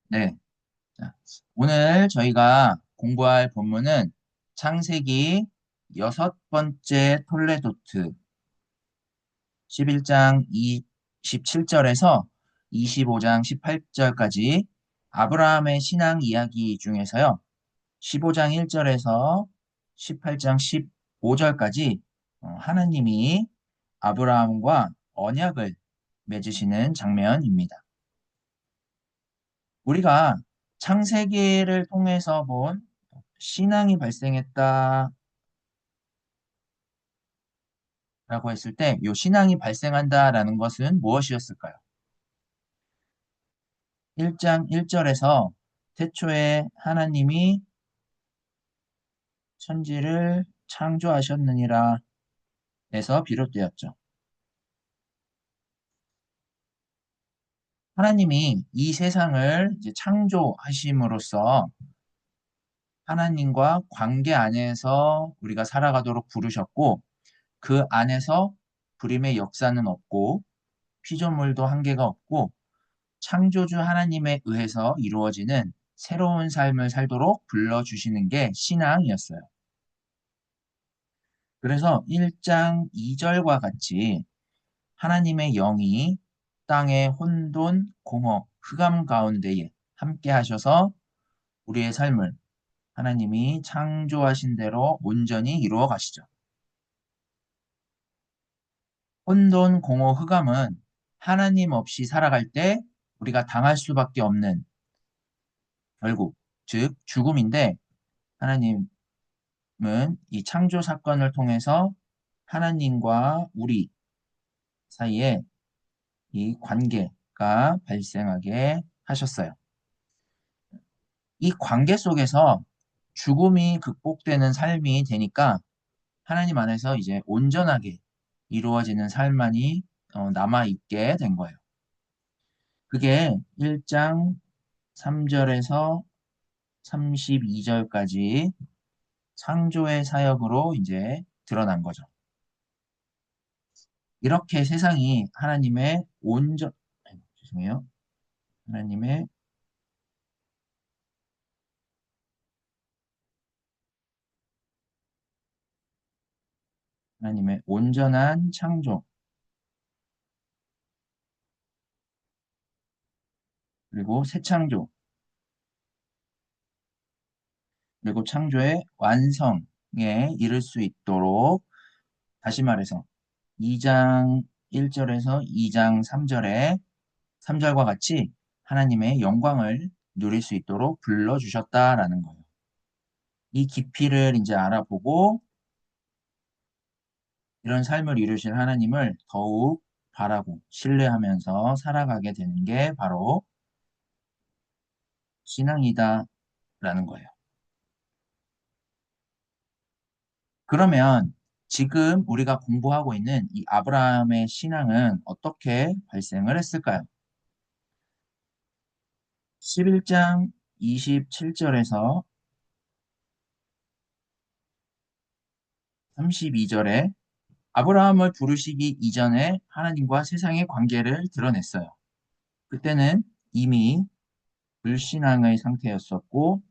네. 자, 오늘 저희가 공부할 본문은 창세기 여섯 번째 톨레도트 11장 27절에서 25장 18절까지 아브라함의 신앙 이야기 중에서요. 15장 1절에서 18장 15절까지 하나님이 아브라함과 언약을 맺으시는 장면입니다. 우리가 창세기를 통해서 본 신앙이 발생했다라고 했을 때, 이 신앙이 발생한다라는 것은 무엇이었을까요? 1장 1절에서 태초에 하나님이 천지를 창조하셨느니라 에서 비롯되었죠. 하나님이 이 세상을 이제 창조하심으로써 하나님과 관계 안에서 우리가 살아가도록 부르셨고, 그 안에서 불임의 역사는 없고 피조물도 한계가 없고 창조주 하나님에 의해서 이루어지는 새로운 삶을 살도록 불러주시는 게 신앙이었어요. 그래서 1장 2절과 같이 하나님의 영이 땅의 혼돈, 공허, 흑암 가운데에 함께 하셔서 우리의 삶을 하나님이 창조하신 대로 온전히 이루어 가시죠. 혼돈, 공허, 흑암은 하나님 없이 살아갈 때 우리가 당할 수밖에 없는 결국, 즉 죽음인데 하나님은 이 창조 사건을 통해서 하나님과 우리 사이에 이 관계가 발생하게 하셨어요. 이 관계 속에서 죽음이 극복되는 삶이 되니까 하나님 안에서 이제 온전하게 이루어지는 삶만이 남아있게 된 거예요. 그게 1장 3절에서 32절까지 창조의 사역으로 이제 드러난 거죠. 이렇게 세상이 죄송해요. 하나님의, 하나님의 온전한 창조, 그리고 새 창조, 그리고 창조의 완성에 이를 수 있도록 다시 말해서 2장 1절에서 2장 3절에 3절과 같이 하나님의 영광을 누릴 수 있도록 불러주셨다라는 거예요. 이 깊이를 이제 알아보고 이런 삶을 이루실 하나님을 더욱 바라고 신뢰하면서 살아가게 되는 게 바로 신앙이다라는 거예요. 그러면 지금 우리가 공부하고 있는 이 아브라함의 신앙은 어떻게 발생을 했을까요? 11장 27절에서 32절에 아브라함을 부르시기 이전에 하나님과 세상의 관계를 드러냈어요. 그때는 이미 불신앙의 상태였었고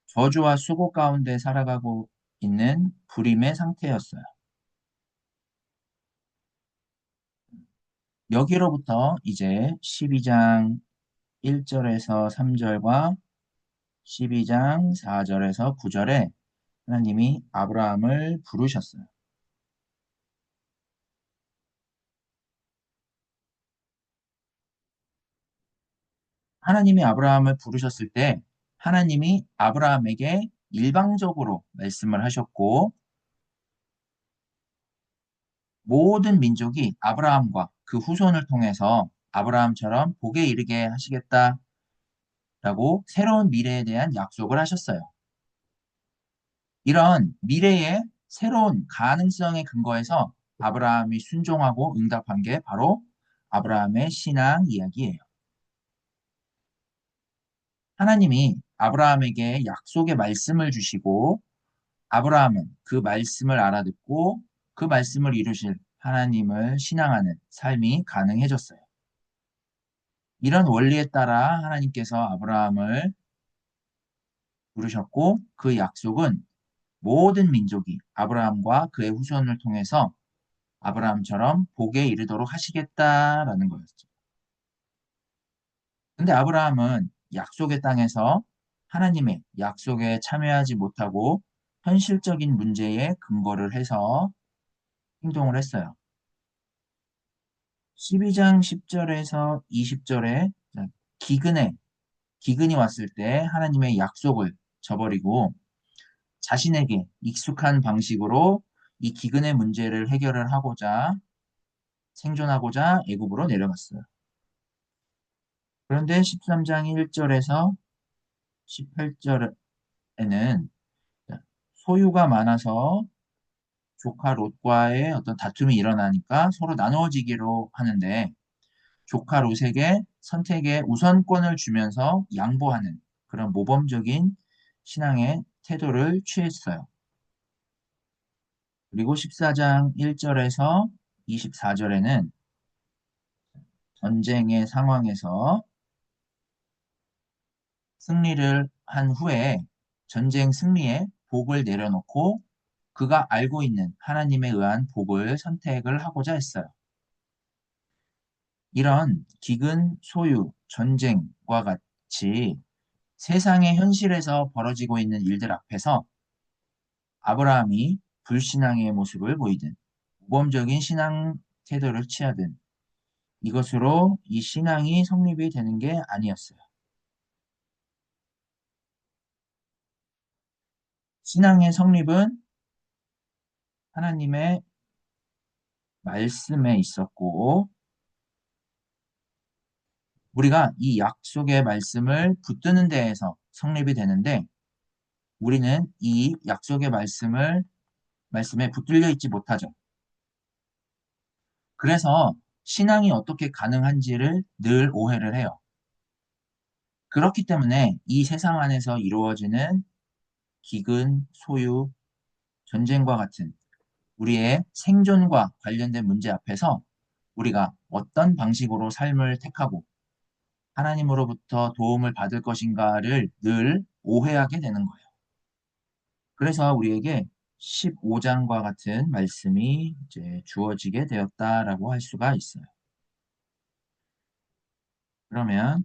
저주와 수고 가운데 살아가고 있는 불임의 상태였어요. 여기로부터 이제 12장 1절에서 3절과 12장 4절에서 9절에 하나님이 아브라함을 부르셨어요. 하나님이 아브라함을 부르셨을 때 하나님이 아브라함에게 일방적으로 말씀을 하셨고 모든 민족이 아브라함과 그 후손을 통해서 아브라함처럼 복에 이르게 하시겠다라고 새로운 미래에 대한 약속을 하셨어요. 이런 미래의 새로운 가능성의 근거에서 아브라함이 순종하고 응답한 게 바로 아브라함의 신앙 이야기예요. 하나님이 아브라함에게 약속의 말씀을 주시고 아브라함은 그 말씀을 알아듣고 그 말씀을 이루실 하나님을 신앙하는 삶이 가능해졌어요. 이런 원리에 따라 하나님께서 아브라함을 부르셨고 그 약속은 모든 민족이 아브라함과 그의 후손을 통해서 아브라함처럼 복에 이르도록 하시겠다라는 거였죠. 근데 아브라함은 약속의 땅에서 하나님의 약속에 참여하지 못하고 현실적인 문제에 근거를 해서 행동을 했어요. 12장 10절에서 20절에 기근이 왔을 때 하나님의 약속을 저버리고 자신에게 익숙한 방식으로 이 기근의 문제를 해결을 하고자 생존하고자 애굽으로 내려갔어요. 그런데 13장 1절에서 18절에는 소유가 많아서 조카 롯과의 어떤 다툼이 일어나니까 서로 나누어지기로 하는데 조카 롯에게 선택의 우선권을 주면서 양보하는 그런 모범적인 신앙의 태도를 취했어요. 그리고 14장 1절에서 24절에는 전쟁의 상황에서 승리를 한 후에 전쟁 승리에 복을 내려놓고 그가 알고 있는 하나님에 의한 복을 선택을 하고자 했어요. 이런 기근, 소유, 전쟁과 같이 세상의 현실에서 벌어지고 있는 일들 앞에서 아브라함이 불신앙의 모습을 보이든 모범적인 신앙 태도를 취하든 이것으로 이 신앙이 성립이 되는 게 아니었어요. 신앙의 성립은 하나님의 말씀에 있었고 우리가 이 약속의 말씀을 붙드는 데에서 성립이 되는데 우리는 이 약속의 말씀에 붙들려 있지 못하죠. 그래서 신앙이 어떻게 가능한지를 늘 오해를 해요. 그렇기 때문에 이 세상 안에서 이루어지는 기근, 소유, 전쟁과 같은 우리의 생존과 관련된 문제 앞에서 우리가 어떤 방식으로 삶을 택하고 하나님으로부터 도움을 받을 것인가를 늘 오해하게 되는 거예요. 그래서 우리에게 15장과 같은 말씀이 이제 주어지게 되었다라고 할 수가 있어요. 그러면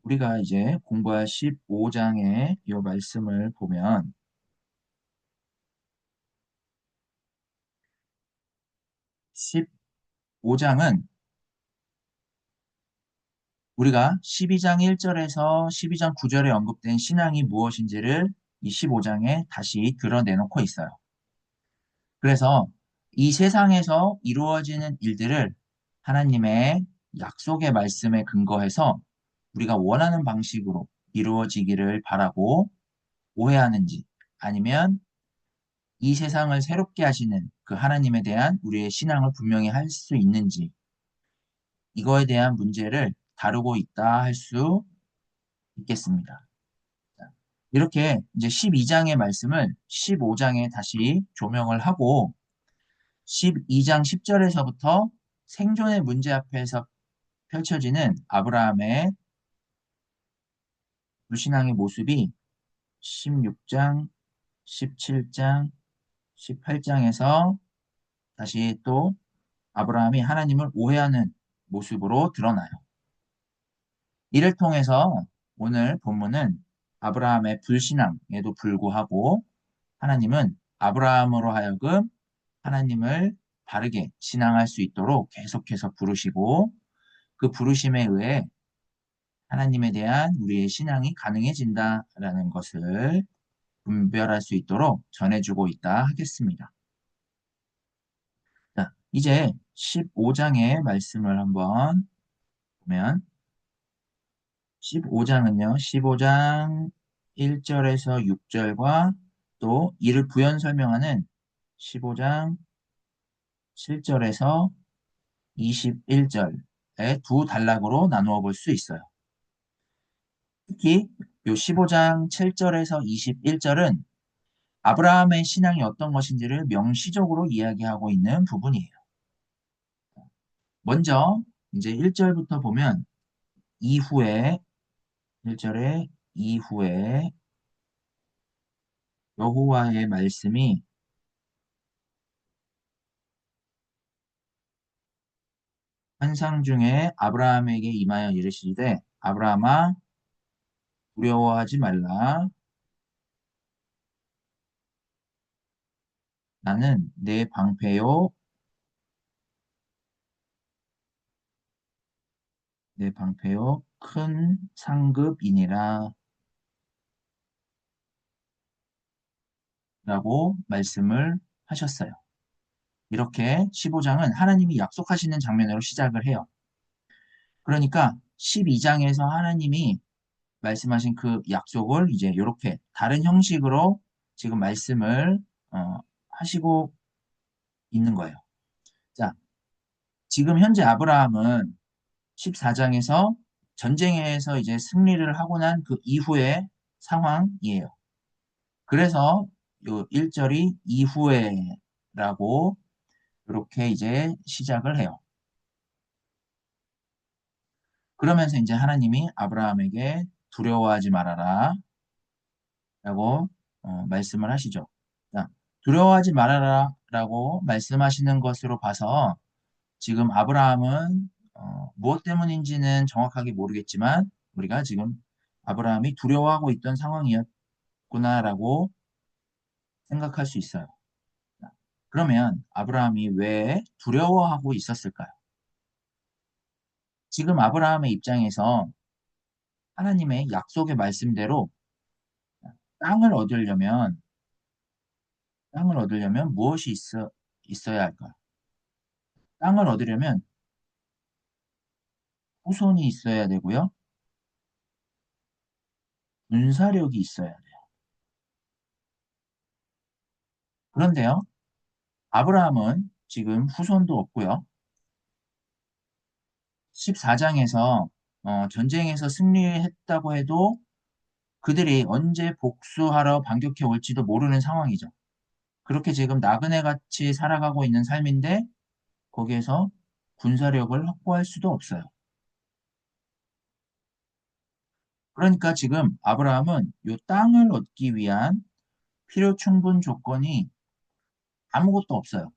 우리가 이제 공부할 15장의 이 말씀을 보면 15장은 우리가 12장 1절에서 12장 9절에 언급된 신앙이 무엇인지를 이 15장에 다시 드러내놓고 있어요. 그래서 이 세상에서 이루어지는 일들을 하나님의 약속의 말씀에 근거해서 우리가 원하는 방식으로 이루어지기를 바라고 오해하는지 아니면 이 세상을 새롭게 하시는 그 하나님에 대한 우리의 신앙을 분명히 할 수 있는지 이거에 대한 문제를 다루고 있다 할 수 있겠습니다. 이렇게 이제 12장의 말씀을 15장에 다시 조명을 하고 12장 10절에서부터 생존의 문제 앞에서 펼쳐지는 아브라함의 불신앙의 모습이 16장, 17장, 18장에서 다시 또 아브라함이 하나님을 오해하는 모습으로 드러나요. 이를 통해서 오늘 본문은 아브라함의 불신앙에도 불구하고 하나님은 아브라함으로 하여금 하나님을 바르게 신앙할 수 있도록 계속해서 부르시고 그 부르심에 의해 하나님에 대한 우리의 신앙이 가능해진다라는 것을 분별할 수 있도록 전해주고 있다 하겠습니다. 자, 이제 15장의 말씀을 한번 보면 15장은요, 15장 1절에서 6절과 또 이를 부연 설명하는 15장 7절에서 21절의 두 단락으로 나누어 볼 수 있어요. 특히 요 15장 7절에서 21절은 아브라함의 신앙이 어떤 것인지를 명시적으로 이야기하고 있는 부분이에요. 먼저 이제 1절부터 보면 이후에 1절에 이후에 여호와의 말씀이 환상 중에 아브라함에게 임하여 이르시되 아브라함아 두려워하지 말라 나는 내 방패요 내 방패요 큰 상급이니라 라고 말씀을 하셨어요. 이렇게 15장은 하나님이 약속하시는 장면으로 시작을 해요. 그러니까 12장에서 하나님이 말씀하신 그 약속을 이제 이렇게 다른 형식으로 지금 말씀을 하시고 있는 거예요. 자, 지금 현재 아브라함은 14장에서 전쟁에서 이제 승리를 하고 난 그 이후의 상황이에요. 그래서 요 1절이 이후에라고 이렇게 이제 시작을 해요. 그러면서 이제 하나님이 아브라함에게 두려워하지 말아라 라고 말씀을 하시죠. 자, 두려워하지 말아라 라고 말씀하시는 것으로 봐서 지금 아브라함은 무엇 때문인지는 정확하게 모르겠지만 우리가 지금 아브라함이 두려워하고 있던 상황이었구나라고 생각할 수 있어요. 자, 그러면 아브라함이 왜 두려워하고 있었을까요? 지금 아브라함의 입장에서 하나님의 약속의 말씀대로 땅을 얻으려면 땅을 얻으려면 무엇이 있어야 할까? 땅을 얻으려면 후손이 있어야 되고요. 군사력이 있어야 돼요. 그런데요, 아브라함은 지금 후손도 없고요. 14장에서 전쟁에서 승리했다고 해도 그들이 언제 복수하러 반격해 올지도 모르는 상황이죠. 그렇게 지금 나그네 같이 살아가고 있는 삶인데 거기에서 군사력을 확보할 수도 없어요. 그러니까 지금 아브라함은 이 땅을 얻기 위한 필요 충분 조건이 아무것도 없어요.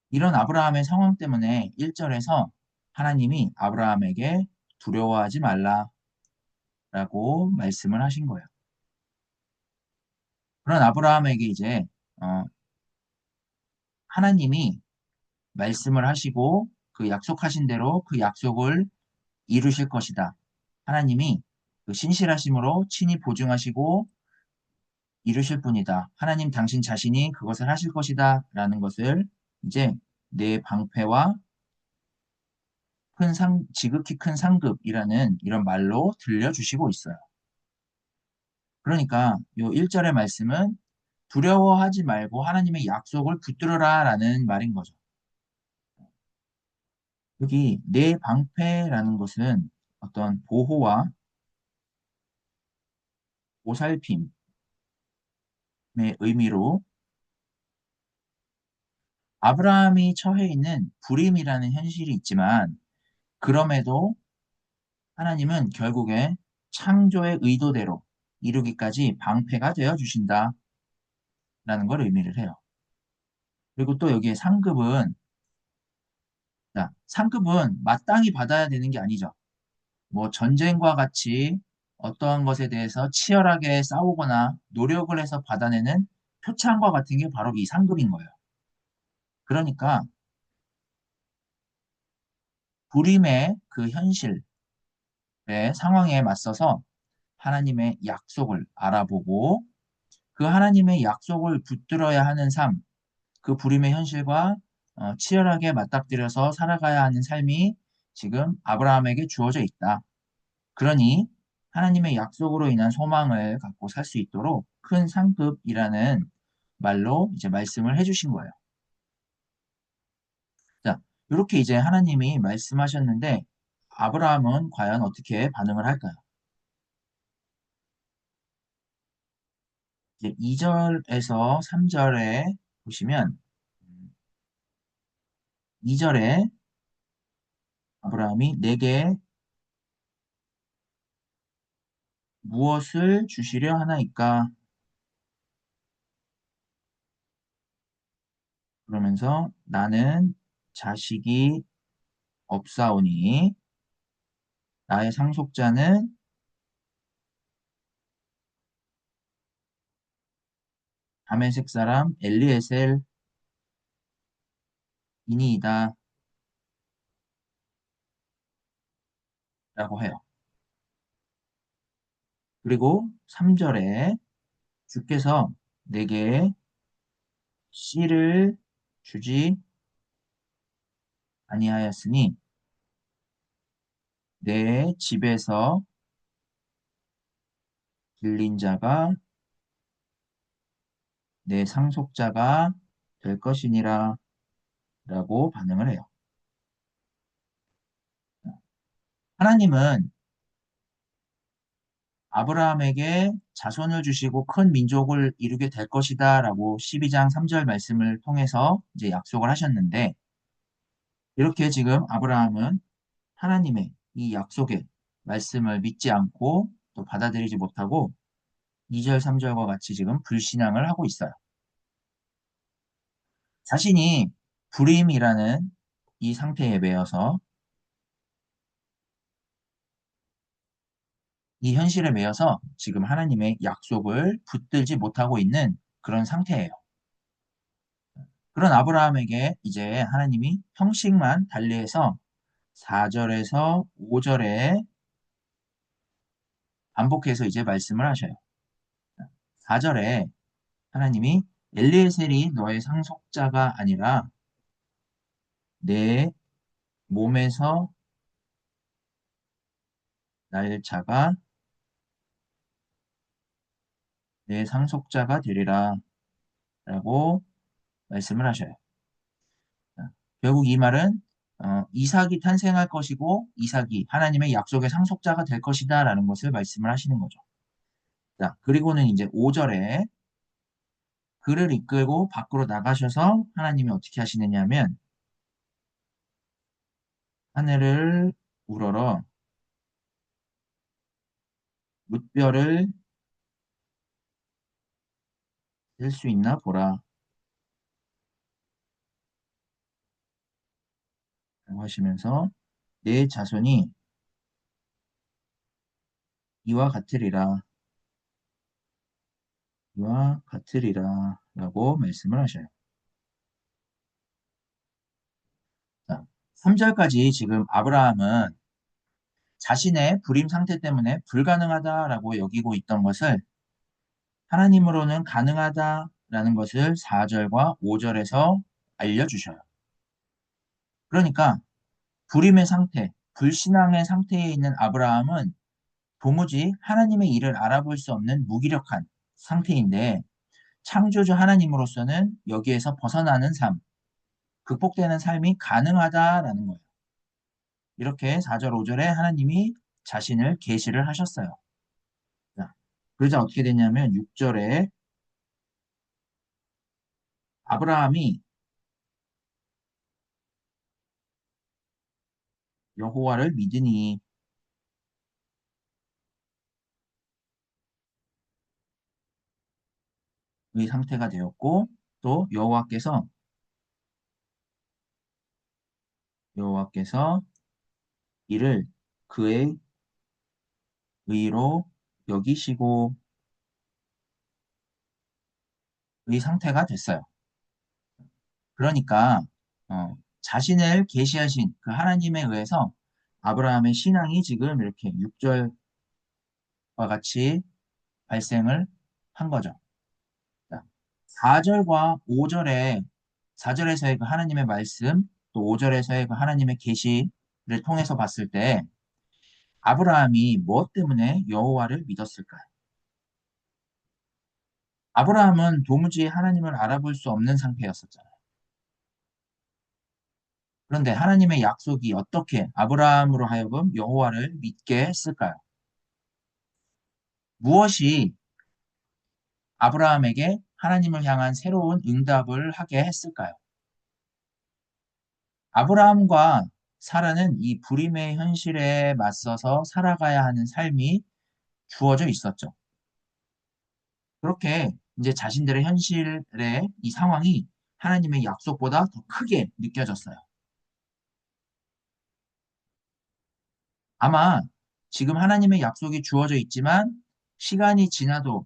이런 아브라함의 상황 때문에 1절에서 하나님이 아브라함에게 두려워하지 말라라고 말씀을 하신 거예요. 그런 아브라함에게 이제 어, 하나님이 말씀을 하시고 그 약속하신 대로 그 약속을 이루실 것이다. 하나님이 그 신실하심으로 친히 보증하시고 이루실 분이다. 하나님 당신 자신이 그것을 하실 것이다. 라는 것을 이제 내 방패와 지극히 큰 상급이라는 이런 말로 들려주시고 있어요. 그러니까 요 1절의 말씀은 두려워하지 말고 하나님의 약속을 붙들어라 라는 말인 거죠. 여기 내 방패라는 것은 어떤 보호와 보살핌의 의미로 아브라함이 처해 있는 불임이라는 현실이 있지만 그럼에도 하나님은 결국에 창조의 의도대로 이루기까지 방패가 되어 주신다라는 걸 의미를 해요. 그리고 또 여기에 상급은 자, 상급은 마땅히 받아야 되는 게 아니죠. 뭐 전쟁과 같이 어떠한 것에 대해서 치열하게 싸우거나 노력을 해서 받아내는 표창과 같은 게 바로 이 상급인 거예요. 그러니까 불임의 그 현실의 상황에 맞서서 하나님의 약속을 알아보고 그 하나님의 약속을 붙들어야 하는 삶, 그 불임의 현실과 치열하게 맞닥뜨려서 살아가야 하는 삶이 지금 아브라함에게 주어져 있다. 그러니 하나님의 약속으로 인한 소망을 갖고 살 수 있도록 큰 상급이라는 말로 이제 말씀을 해주신 거예요. 자, 이렇게 이제 하나님이 말씀하셨는데 아브라함은 과연 어떻게 반응을 할까요? 이제 2절에서 3절에 보시면 2절에 아브라함이 내게 무엇을 주시려 하나이까? 그러면서 나는 자식이 없사오니 나의 상속자는 다메섹 사람 엘리에셀 이니이다 라고 해요. 그리고 3절에 주께서 내게 씨를 주지 아니하였으니 내 집에서 길린 자가 내 상속자가 될 것이니라 라고 반응을 해요. 하나님은 아브라함에게 자손을 주시고 큰 민족을 이루게 될 것이다 라고 12장 3절 말씀을 통해서 이제 약속을 하셨는데 이렇게 지금 아브라함은 하나님의 이 약속의 말씀을 믿지 않고 또 받아들이지 못하고 2절, 3절과 같이 지금 불신앙을 하고 있어요. 자신이 불임이라는 이 상태에 매여서 이 현실에 매여서 지금 하나님의 약속을 붙들지 못하고 있는 그런 상태예요. 그런 아브라함에게 이제 하나님이 형식만 달리해서 4절에서 5절에 반복해서 이제 말씀을 하셔요. 4절에 하나님이 엘리에셀이 너의 상속자가 아니라 내 몸에서 날 자가 내 상속자가 되리라 라고 말씀을 하셔요. 결국 이 말은 이삭이 탄생할 것이고 이삭이 하나님의 약속의 상속자가 될 것이다 라는 것을 말씀을 하시는 거죠. 자, 그리고는 이제 5절에 그를 이끌고 밖으로 나가셔서 하나님이 어떻게 하시느냐 하면 하늘을 우러러 뭇별을 셀 수 있나 보라 라고 하시면서 내 자손이 이와 같으리라 이와 같으리라 라고 말씀을 하셔요. 자, 3절까지 지금 아브라함은 자신의 불임 상태 때문에 불가능하다라고 여기고 있던 것을 하나님으로는 가능하다라는 것을 4절과 5절에서 알려주셔요. 그러니까 불임의 상태, 불신앙의 상태에 있는 아브라함은 도무지 하나님의 일을 알아볼 수 없는 무기력한 상태인데 창조주 하나님으로서는 여기에서 벗어나는 삶, 극복되는 삶이 가능하다라는 거예요. 이렇게 4절, 5절에 하나님이 자신을 계시를 하셨어요. 자, 그러자 어떻게 되냐면 6절에 아브라함이 여호와를 믿으니 의 상태가 되었고 또 여호와께서 이를 그의 의로 여기시고 의 상태가 됐어요. 그러니까 자신을 계시하신 그 하나님에 의해서 아브라함의 신앙이 지금 이렇게 6절과 같이 발생을 한 거죠. 4절과 5절에 4절에서의 그 하나님의 말씀 또 5절에서의 그 하나님의 계시를 통해서 봤을 때 아브라함이 무엇 때문에 여호와를 믿었을까요? 아브라함은 도무지 하나님을 알아볼 수 없는 상태였었잖아요. 그런데 하나님의 약속이 어떻게 아브라함으로 하여금 여호와를 믿게 했을까요? 무엇이 아브라함에게 하나님을 향한 새로운 응답을 하게 했을까요? 아브라함과 사라는 이 불임의 현실에 맞서서 살아가야 하는 삶이 주어져 있었죠. 그렇게 이제 자신들의 현실의 이 상황이 하나님의 약속보다 더 크게 느껴졌어요. 아마 지금 하나님의 약속이 주어져 있지만 시간이 지나도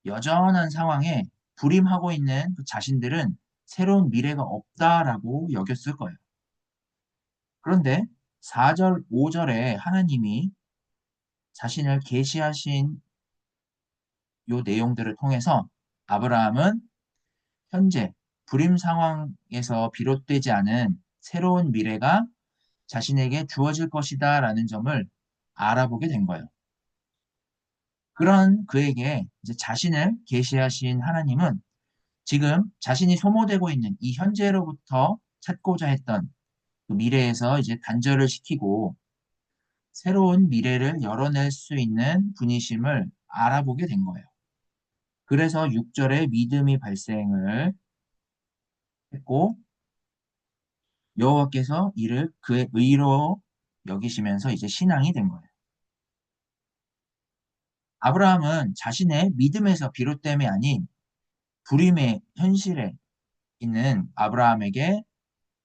여전한 상황에 불임하고 있는 그 자신들은 새로운 미래가 없다라고 여겼을 거예요. 그런데 4절, 5절에 하나님이 자신을 계시하신 요 내용들을 통해서 아브라함은 현재 불임 상황에서 비롯되지 않은 새로운 미래가 자신에게 주어질 것이다 라는 점을 알아보게 된 거예요. 그런 그에게 이제 자신을 계시하신 하나님은 지금 자신이 소모되고 있는 이 현재로부터 찾고자 했던 그 미래에서 이제 단절을 시키고 새로운 미래를 열어낼 수 있는 분이심을 알아보게 된 거예요. 그래서 6절에 믿음이 발생을 했고 여호와께서 이를 그의 의로 여기시면서 이제 신앙이 된 거예요. 아브라함은 자신의 믿음에서 비롯됨이 아닌 불임의 현실에 있는 아브라함에게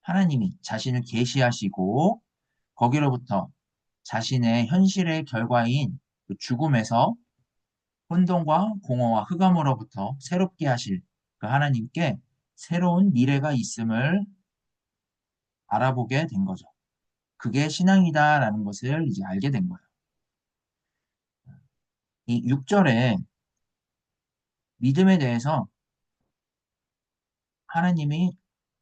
하나님이 자신을 계시하시고 거기로부터 자신의 현실의 결과인 그 죽음에서 혼돈과 공허와 흑암으로부터 새롭게 하실 그 하나님께 새로운 미래가 있음을 알아보게 된 거죠. 그게 신앙이다라는 것을 이제 알게 된 거예요. 이 6절에 믿음에 대해서 하나님이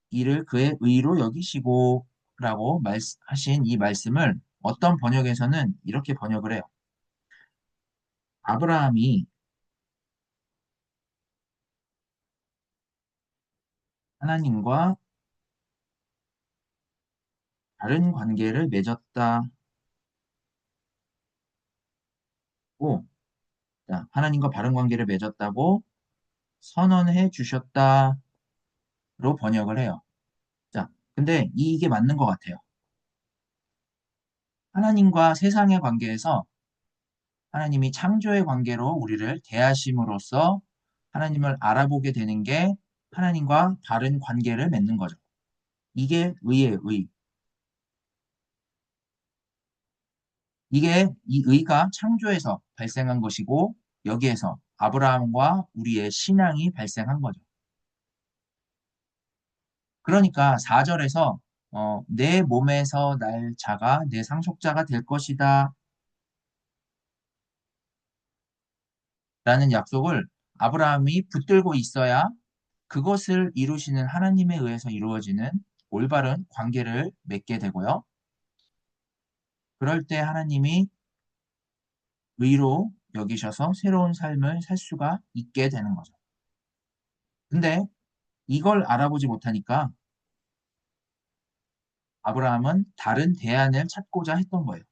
이를 그의 의로 여기시고 라고 하신 이 말씀을 어떤 번역에서는 이렇게 번역을 해요. 아브라함이 하나님과 다른 관계를 맺었다고, 하나님과 바른 관계를 맺었다고 선언해 주셨다로 번역을 해요. 자, 근데 이게 맞는 것 같아요. 하나님과 세상의 관계에서 하나님이 창조의 관계로 우리를 대하심으로써 하나님을 알아보게 되는 게 하나님과 바른 관계를 맺는 거죠. 이게 의의 의. 이게 이 의가 창조에서 발생한 것이고 여기에서 아브라함과 우리의 신앙이 발생한 거죠. 그러니까 4절에서 내 몸에서 날 자가 내 상속자가 될 것이다 라는 약속을 아브라함이 붙들고 있어야 그것을 이루시는 하나님에 의해서 이루어지는 올바른 관계를 맺게 되고요. 그럴 때 하나님이 의로 여기셔서 새로운 삶을 살 수가 있게 되는 거죠. 근데 이걸 알아보지 못하니까 아브라함은 다른 대안을 찾고자 했던 거예요.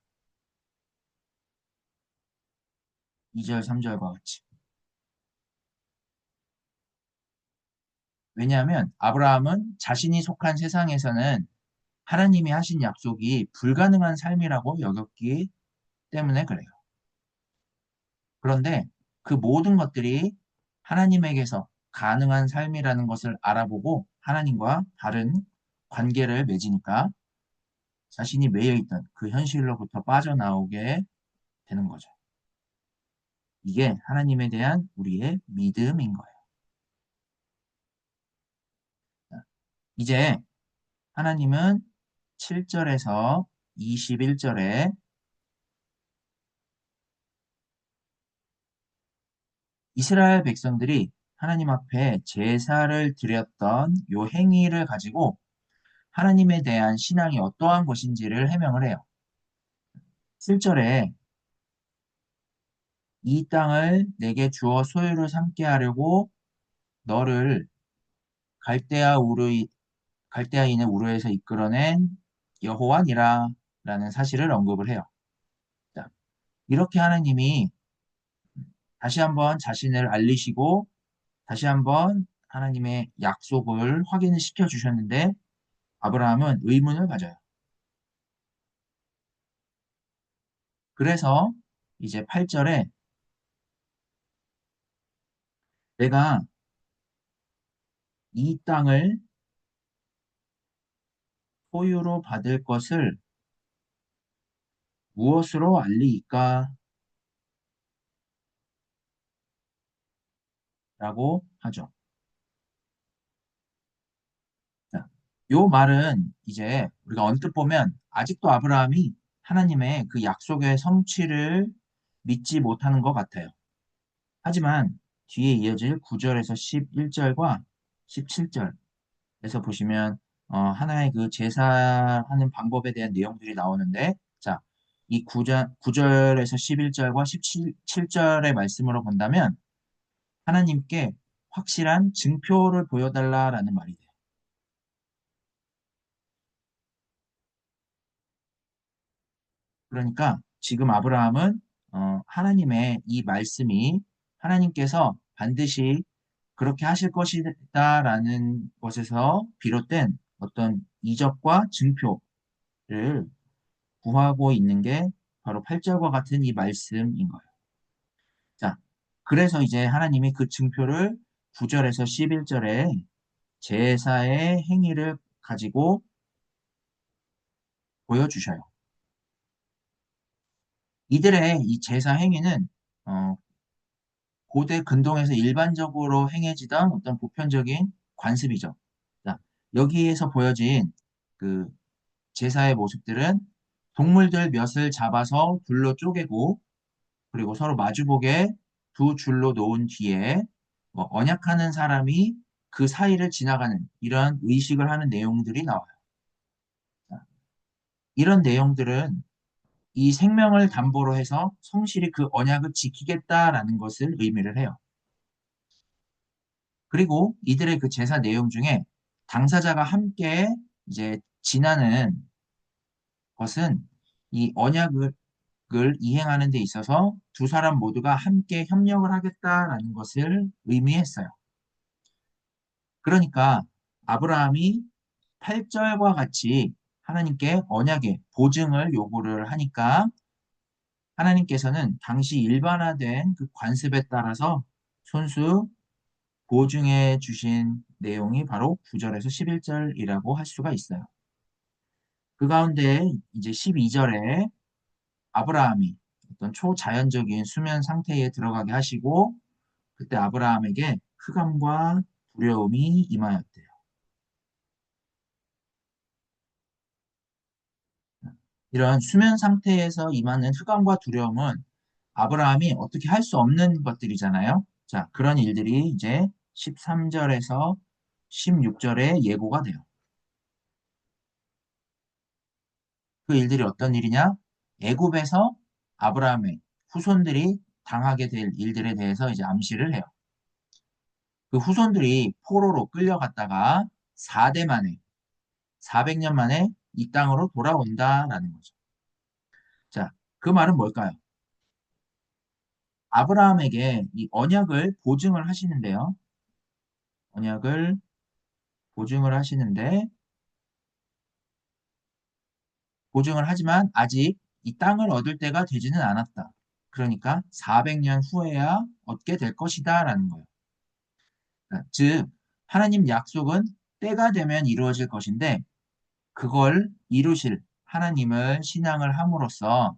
2절, 3절과 같이. 왜냐하면 아브라함은 자신이 속한 세상에서는 하나님이 하신 약속이 불가능한 삶이라고 여겼기 때문에 그래요. 그런데 그 모든 것들이 하나님에게서 가능한 삶이라는 것을 알아보고 하나님과 다른 관계를 맺으니까 자신이 매여 있던 그 현실로부터 빠져나오게 되는 거죠. 이게 하나님에 대한 우리의 믿음인 거예요. 이제 하나님은 7절에서 21절에 이스라엘 백성들이 하나님 앞에 제사를 드렸던 요 행위를 가지고 하나님에 대한 신앙이 어떠한 것인지를 해명을 해요. 7절에 이 땅을 내게 주어 소유를 삼게 하려고 너를 갈대아인의 우르에서 이끌어낸 여호와니라 라는 사실을 언급을 해요. 자, 이렇게 하나님이 다시 한번 자신을 알리시고 다시 한번 하나님의 약속을 확인을 시켜 주셨는데 아브라함은 의문을 가져요. 그래서 이제 8절에 내가 이 땅을 소유로 받을 것을 무엇으로 알리이까? 라고 하죠. 자, 요 말은 이제 우리가 언뜻 보면 아직도 아브라함이 하나님의 그 약속의 성취를 믿지 못하는 것 같아요. 하지만 뒤에 이어질 9절에서 11절과 17절에서 보시면 하나의 그 제사하는 방법에 대한 내용들이 나오는데 자, 이 9절에서 11절과 17절의 말씀으로 본다면 하나님께 확실한 증표를 보여달라라는 말이 돼요. 그러니까 지금 아브라함은 하나님의 이 말씀이 하나님께서 반드시 그렇게 하실 것이다라는 것에서 비롯된 어떤 이적과 증표를 구하고 있는 게 바로 8절과 같은 이 말씀인 거예요. 자, 그래서 이제 하나님이 그 증표를 9절에서 11절에 제사의 행위를 가지고 보여주셔요. 이들의 이 제사 행위는 어, 고대 근동에서 일반적으로 행해지던 어떤 보편적인 관습이죠. 자, 여기에서 보여진 그 제사의 모습들은 동물들 몇을 잡아서 둘로 쪼개고 그리고 서로 마주보게 두 줄로 놓은 뒤에 뭐 언약하는 사람이 그 사이를 지나가는 이런 의식을 하는 내용들이 나와요. 자, 이런 내용들은 이 생명을 담보로 해서 성실히 그 언약을 지키겠다라는 것을 의미를 해요. 그리고 이들의 그 제사 내용 중에 당사자가 함께 이제 지나는 것은 이 언약을 이행하는 데 있어서 두 사람 모두가 함께 협력을 하겠다라는 것을 의미했어요. 그러니까 아브라함이 8절과 같이 하나님께 언약의 보증을 요구를 하니까 하나님께서는 당시 일반화된 그 관습에 따라서 손수 보증해 주신 내용이 바로 9절에서 11절이라고 할 수가 있어요. 그 가운데 이제 12절에 아브라함이 어떤 초자연적인 수면 상태에 들어가게 하시고 그때 아브라함에게 흑암과 두려움이 임하였대요. 이런 수면 상태에서 임하는 흑암과 두려움은 아브라함이 어떻게 할 수 없는 것들이잖아요. 자, 그런 일들이 이제 13절에서 16절에 예고가 돼요. 그 일들이 어떤 일이냐? 애굽에서 아브라함의 후손들이 당하게 될 일들에 대해서 이제 암시를 해요. 그 후손들이 포로로 끌려갔다가 4대 만에 400년 만에 이 땅으로 돌아온다라는 거죠. 자, 그 말은 뭘까요? 아브라함에게 이 언약을 보증을 하시는데요. 언약을 보증을 하시는데 보증을 하지만 아직 이 땅을 얻을 때가 되지는 않았다. 그러니까 400년 후에야 얻게 될 것이다라는 거예요. 즉 하나님 약속은 때가 되면 이루어질 것인데 그걸 이루실 하나님을 신앙을 함으로써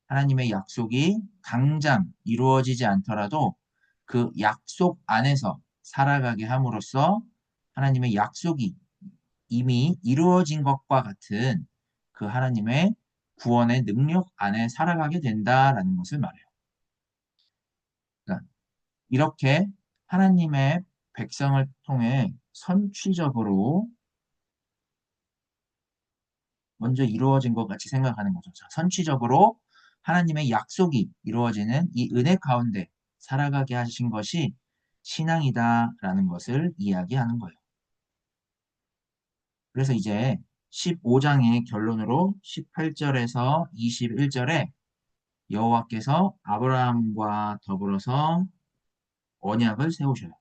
하나님의 약속이 당장 이루어지지 않더라도 그 약속 안에서 살아가게 함으로써 하나님의 약속이 이미 이루어진 것과 같은 그 하나님의 구원의 능력 안에 살아가게 된다라는 것을 말해요. 그러니까 이렇게 하나님의 백성을 통해 선취적으로 먼저 이루어진 것 같이 생각하는 거죠. 자, 선취적으로 하나님의 약속이 이루어지는 이 은혜 가운데 살아가게 하신 것이 신앙이다라는 것을 이야기하는 거예요. 그래서 이제 15장의 결론으로 18절에서 21절에 여호와께서 아브라함과 더불어서 언약을 세우셔요.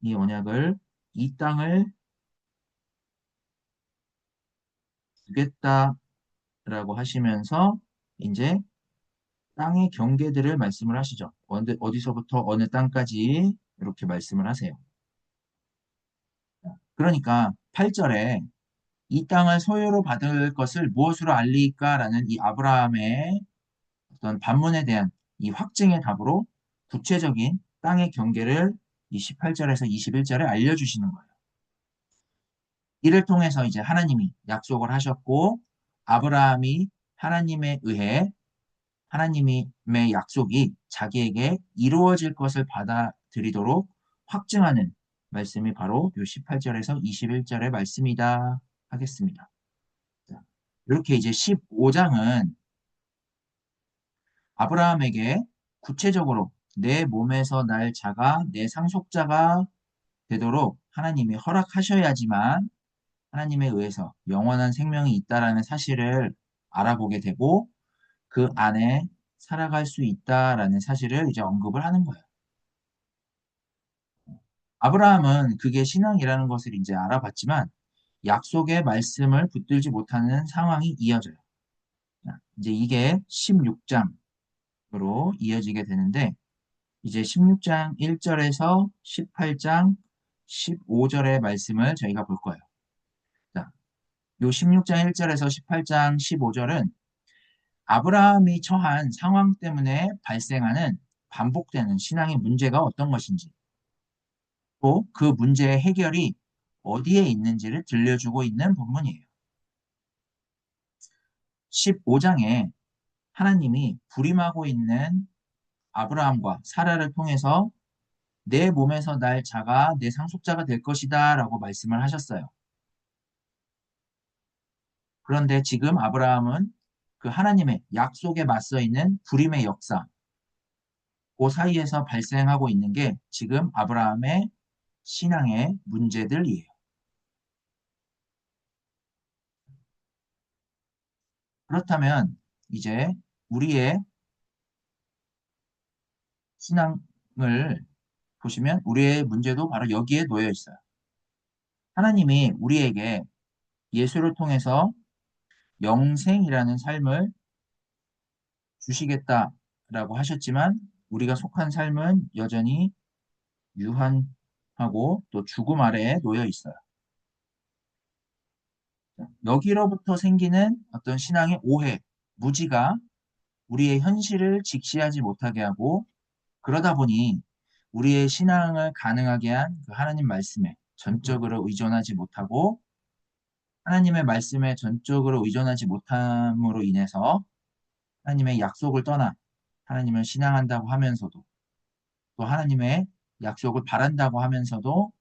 이 언약을 이 땅을 주겠다라고 하시면서 이제 땅의 경계들을 말씀을 하시죠. 어디서부터 어느 땅까지 이렇게 말씀을 하세요. 그러니까 8절에 이 땅을 소유로 받을 것을 무엇으로 알리까라는 이 아브라함의 어떤 반문에 대한 이 확증의 답으로 구체적인 땅의 경계를 이 18절에서 21절에 알려주시는 거예요. 이를 통해서 이제 하나님이 약속을 하셨고 아브라함이 하나님에 의해 하나님의 약속이 자기에게 이루어질 것을 받아들이도록 확증하는 말씀이 바로 이 18절에서 21절의 말씀이다 하겠습니다. 자, 이렇게 이제 15장은 아브라함에게 구체적으로 내 몸에서 날 자가 내 상속자가 되도록 하나님이 허락하셔야지만 하나님에 의해서 영원한 생명이 있다라는 사실을 알아보게 되고 그 안에 살아갈 수 있다라는 사실을 이제 언급을 하는 거예요. 아브라함은 그게 신앙이라는 것을 이제 알아봤지만 약속의 말씀을 붙들지 못하는 상황이 이어져요. 이제 이게 16장으로 이어지게 되는데 이제 16장 1절에서 18장 15절의 말씀을 저희가 볼 거예요. 자, 요 16장 1절에서 18장 15절은 아브라함이 처한 상황 때문에 발생하는 반복되는 신앙의 문제가 어떤 것인지 또 그 문제의 해결이 어디에 있는지를 들려주고 있는 본문이에요. 15장에 하나님이 불임하고 있는 아브라함과 사라를 통해서 내 몸에서 날 자가 내 상속자가 될 것이다 라고 말씀을 하셨어요. 그런데 지금 아브라함은 그 하나님의 약속에 맞서 있는 불임의 역사, 그 사이에서 발생하고 있는 게 지금 아브라함의 신앙의 문제들이에요. 그렇다면 이제 우리의 신앙을 보시면 우리의 문제도 바로 여기에 놓여 있어요. 하나님이 우리에게 예수를 통해서 영생이라는 삶을 주시겠다라고 하셨지만 우리가 속한 삶은 여전히 유한하고 또 죽음 아래에 놓여 있어요. 여기로부터 생기는 어떤 신앙의 오해, 무지가 우리의 현실을 직시하지 못하게 하고 그러다 보니 우리의 신앙을 가능하게 한 그 하나님 말씀에 전적으로 의존하지 못하고 하나님의 말씀에 전적으로 의존하지 못함으로 인해서 하나님의 약속을 떠나 하나님을 신앙한다고 하면서도 또 하나님의 약속을 바란다고 하면서도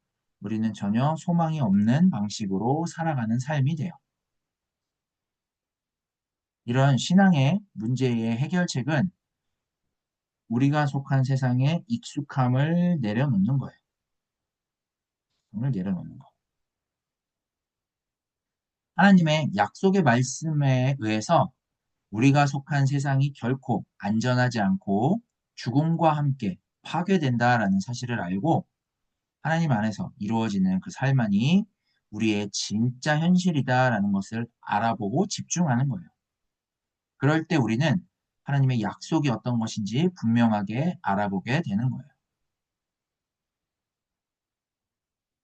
우리는 전혀 소망이 없는 방식으로 살아가는 삶이 돼요. 이런 신앙의 문제의 해결책은 우리가 속한 세상에 익숙함을 내려놓는 거예요. 내려놓는 거. 하나님의 약속의 말씀에 의해서 우리가 속한 세상이 결코 안전하지 않고 죽음과 함께 파괴된다라는 사실을 알고 하나님 안에서 이루어지는 그 삶만이 우리의 진짜 현실이다라는 것을 알아보고 집중하는 거예요. 그럴 때 우리는 하나님의 약속이 어떤 것인지 분명하게 알아보게 되는 거예요.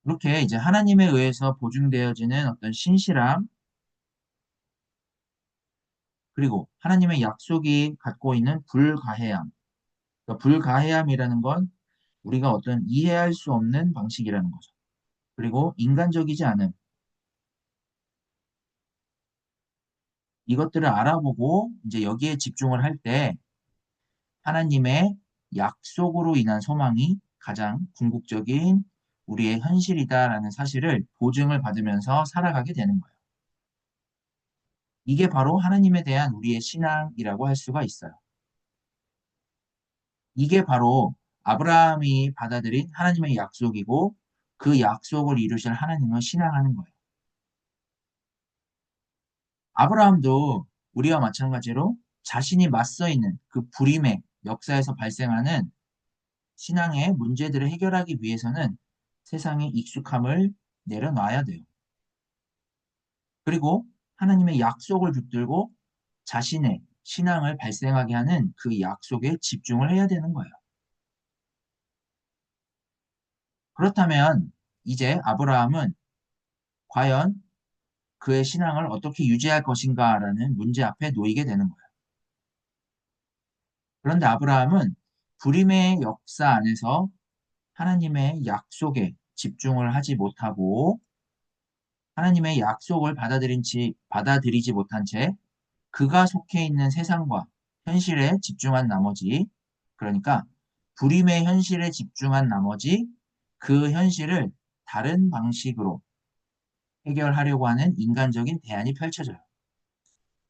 그렇게 이제 하나님에 의해서 보증되어지는 어떤 신실함, 그리고 하나님의 약속이 갖고 있는 불가해함. 그러니까 불가해함이라는 건 우리가 어떤 이해할 수 없는 방식이라는 거죠. 그리고 인간적이지 않은 이것들을 알아보고 이제 여기에 집중을 할 때 하나님의 약속으로 인한 소망이 가장 궁극적인 우리의 현실이다라는 사실을 보증을 받으면서 살아가게 되는 거예요. 이게 바로 하나님에 대한 우리의 신앙이라고 할 수가 있어요. 이게 바로 아브라함이 받아들인 하나님의 약속이고 그 약속을 이루실 하나님을 신앙하는 거예요. 아브라함도 우리와 마찬가지로 자신이 맞서 있는 그 불임의 역사에서 발생하는 신앙의 문제들을 해결하기 위해서는 세상의 익숙함을 내려놔야 돼요. 그리고 하나님의 약속을 붙들고 자신의 신앙을 발생하게 하는 그 약속에 집중을 해야 되는 거예요. 그렇다면 이제 아브라함은 과연 그의 신앙을 어떻게 유지할 것인가라는 문제 앞에 놓이게 되는 거예요. 그런데 아브라함은 불임의 역사 안에서 하나님의 약속에 집중을 하지 못하고 하나님의 약속을 받아들이지 못한 채 그가 속해 있는 세상과 현실에 집중한 나머지, 그러니까 불임의 현실에 집중한 나머지 그 현실을 다른 방식으로 해결하려고 하는 인간적인 대안이 펼쳐져요.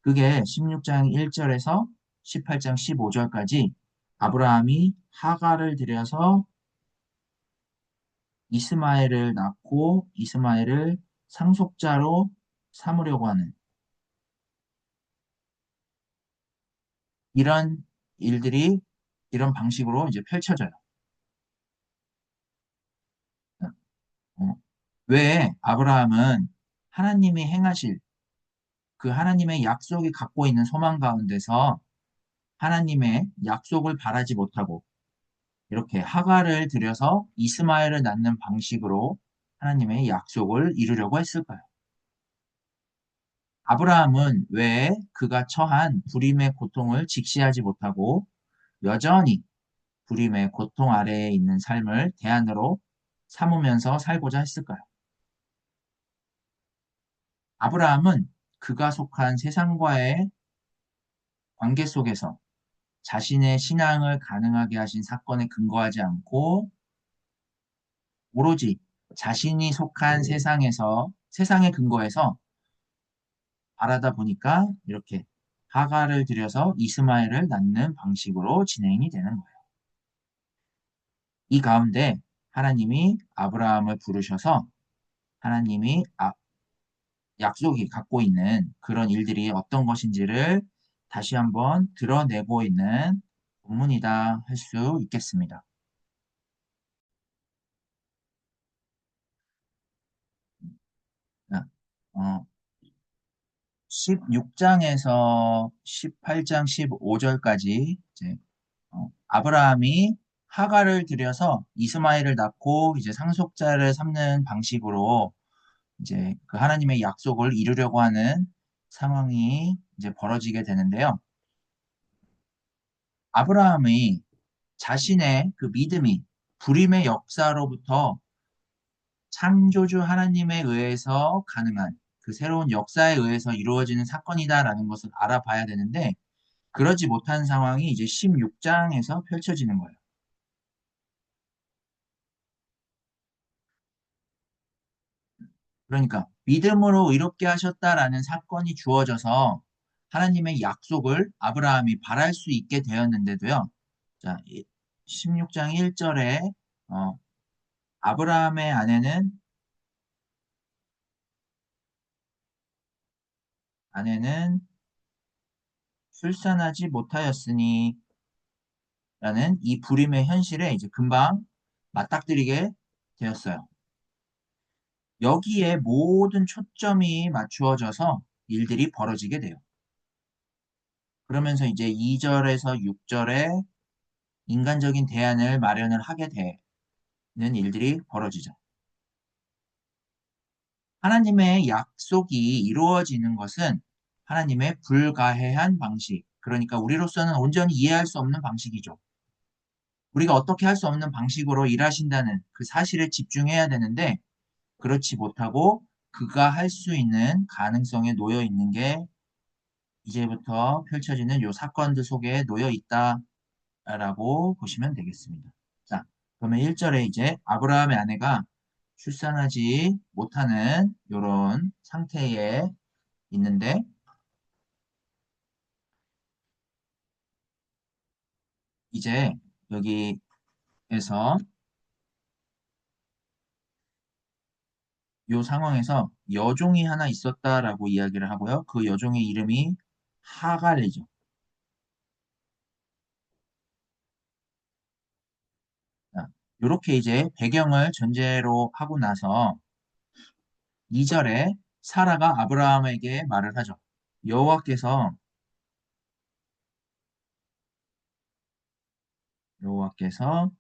그게 16장 1절에서 18장 15절까지 아브라함이 하갈을 들여서 이스마엘을 낳고 이스마엘을 상속자로 삼으려고 하는 이런 일들이 이런 방식으로 이제 펼쳐져요. 어, 왜 아브라함은 하나님이 행하실 그 하나님의 약속이 갖고 있는 소망 가운데서 하나님의 약속을 바라지 못하고 이렇게 하갈을 들여서 이스마엘을 낳는 방식으로 하나님의 약속을 이루려고 했을까요? 아브라함은 왜 그가 처한 불임의 고통을 직시하지 못하고 여전히 불임의 고통 아래에 있는 삶을 대안으로 삼으면서 살고자 했을까요? 아브라함은 그가 속한 세상과의 관계 속에서 자신의 신앙을 가능하게 하신 사건에 근거하지 않고 오로지 자신이 속한 세상에 근거해서 바라다 보니까 이렇게 하갈을 들여서 이스마엘을 낳는 방식으로 진행이 되는 거예요. 이 가운데 하나님이 아브라함을 부르셔서 하나님이 약속이 갖고 있는 그런 일들이 어떤 것인지를 다시 한번 드러내고 있는 본문이다 할 수 있겠습니다. 어, 16장에서 18장 15절까지 이제 아브라함이 하갈을 들여서 이스마엘을 낳고 이제 상속자를 삼는 방식으로 이제 그 하나님의 약속을 이루려고 하는 상황이 이제 벌어지게 되는데요. 아브라함이 자신의 그 믿음이 불임의 역사로부터 창조주 하나님에 의해서 가능한 그 새로운 역사에 의해서 이루어지는 사건이다라는 것을 알아봐야 되는데 그러지 못한 상황이 이제 16장에서 펼쳐지는 거예요. 그러니까 믿음으로 의롭게 하셨다라는 사건이 주어져서 하나님의 약속을 아브라함이 바랄 수 있게 되었는데도요. 자, 16장 1절에 아브라함의 아내는 출산하지 못하였으니 라는 이 불임의 현실에 이제 금방 맞닥뜨리게 되었어요. 여기에 모든 초점이 맞추어져서 일들이 벌어지게 돼요. 그러면서 이제 2절에서 6절에 인간적인 대안을 마련을 하게 되는 일들이 벌어지죠. 하나님의 약속이 이루어지는 것은 하나님의 불가해한 방식, 그러니까 우리로서는 온전히 이해할 수 없는 방식이죠. 우리가 어떻게 할 수 없는 방식으로 일하신다는 그 사실에 집중해야 되는데 그렇지 못하고 그가 할 수 있는 가능성에 놓여 있는 게 이제부터 펼쳐지는 요 사건들 속에 놓여 있다라고 보시면 되겠습니다. 자, 그러면 1절에 이제 아브라함의 아내가 출산하지 못하는 요런 상태에 있는데 이제 여기에서 요 상황에서 여종이 하나 있었다라고 이야기를 하고요. 그 여종의 이름이 하갈이죠. 자, 이렇게 이제 배경을 전제로 하고 나서 2절에 사라가 아브라함에게 말을 하죠. 여호와께서 여호와께서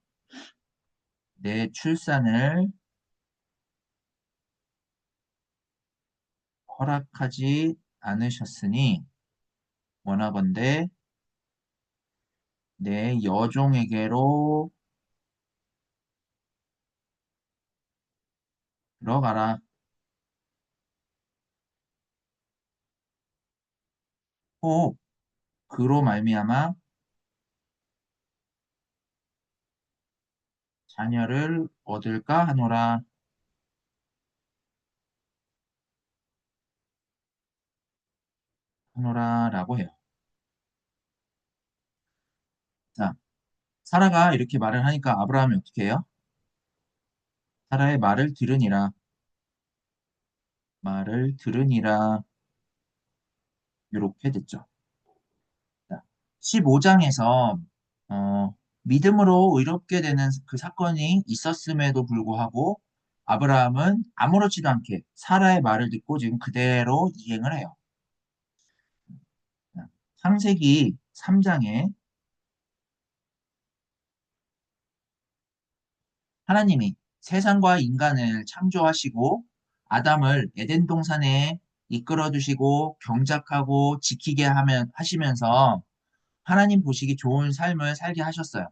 내 출산을 허락하지 않으셨으니 원하건대 내 여종에게로 들어가라. 혹 그로 말미암아 자녀를 얻을까 하노라라고 해요. 자, 사라가 이렇게 말을 하니까 아브라함이 어떻게 해요? 사라의 말을 들으니라 이렇게 됐죠. 자, 15장에서 믿음으로 의롭게 되는 그 사건이 있었음에도 불구하고 아브라함은 아무렇지도 않게 사라의 말을 듣고 지금 그대로 이행을 해요. 자, 창세기 3장에 하나님이 세상과 인간을 창조하시고 아담을 에덴 동산에 이끌어 두시고 경작하고 지키게 하시면서 하나님 보시기 좋은 삶을 살게 하셨어요.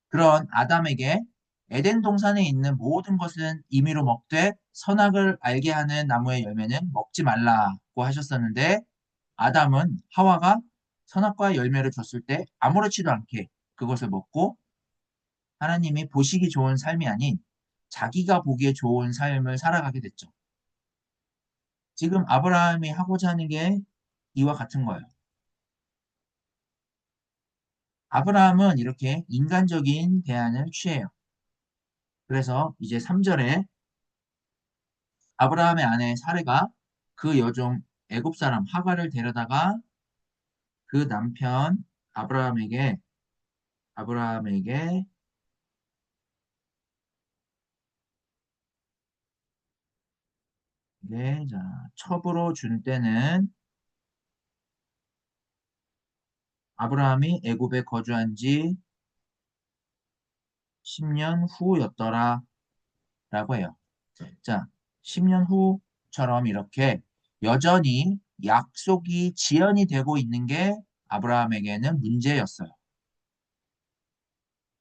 그런 아담에게 에덴 동산에 있는 모든 것은 임의로 먹되 선악을 알게 하는 나무의 열매는 먹지 말라고 하셨었는데 아담은 하와가 선악과의 열매를 줬을 때 아무렇지도 않게 그것을 먹고 하나님이 보시기 좋은 삶이 아닌 자기가 보기에 좋은 삶을 살아가게 됐죠. 지금 아브라함이 하고자 하는 게 이와 같은 거예요. 아브라함은 이렇게 인간적인 대안을 취해요. 그래서 이제 3절에 아브라함의 아내 사레가 그 여종 애굽 사람 하가를 데려다가 그 남편 아브라함에게 아브라함에게 이게 자, 첩으로 준 때는 아브라함이 애굽에 거주한 지 10년 후였더라 라고 해요. 자, 10년 후처럼 이렇게 여전히 약속이 지연이 되고 있는 게 아브라함에게는 문제였어요.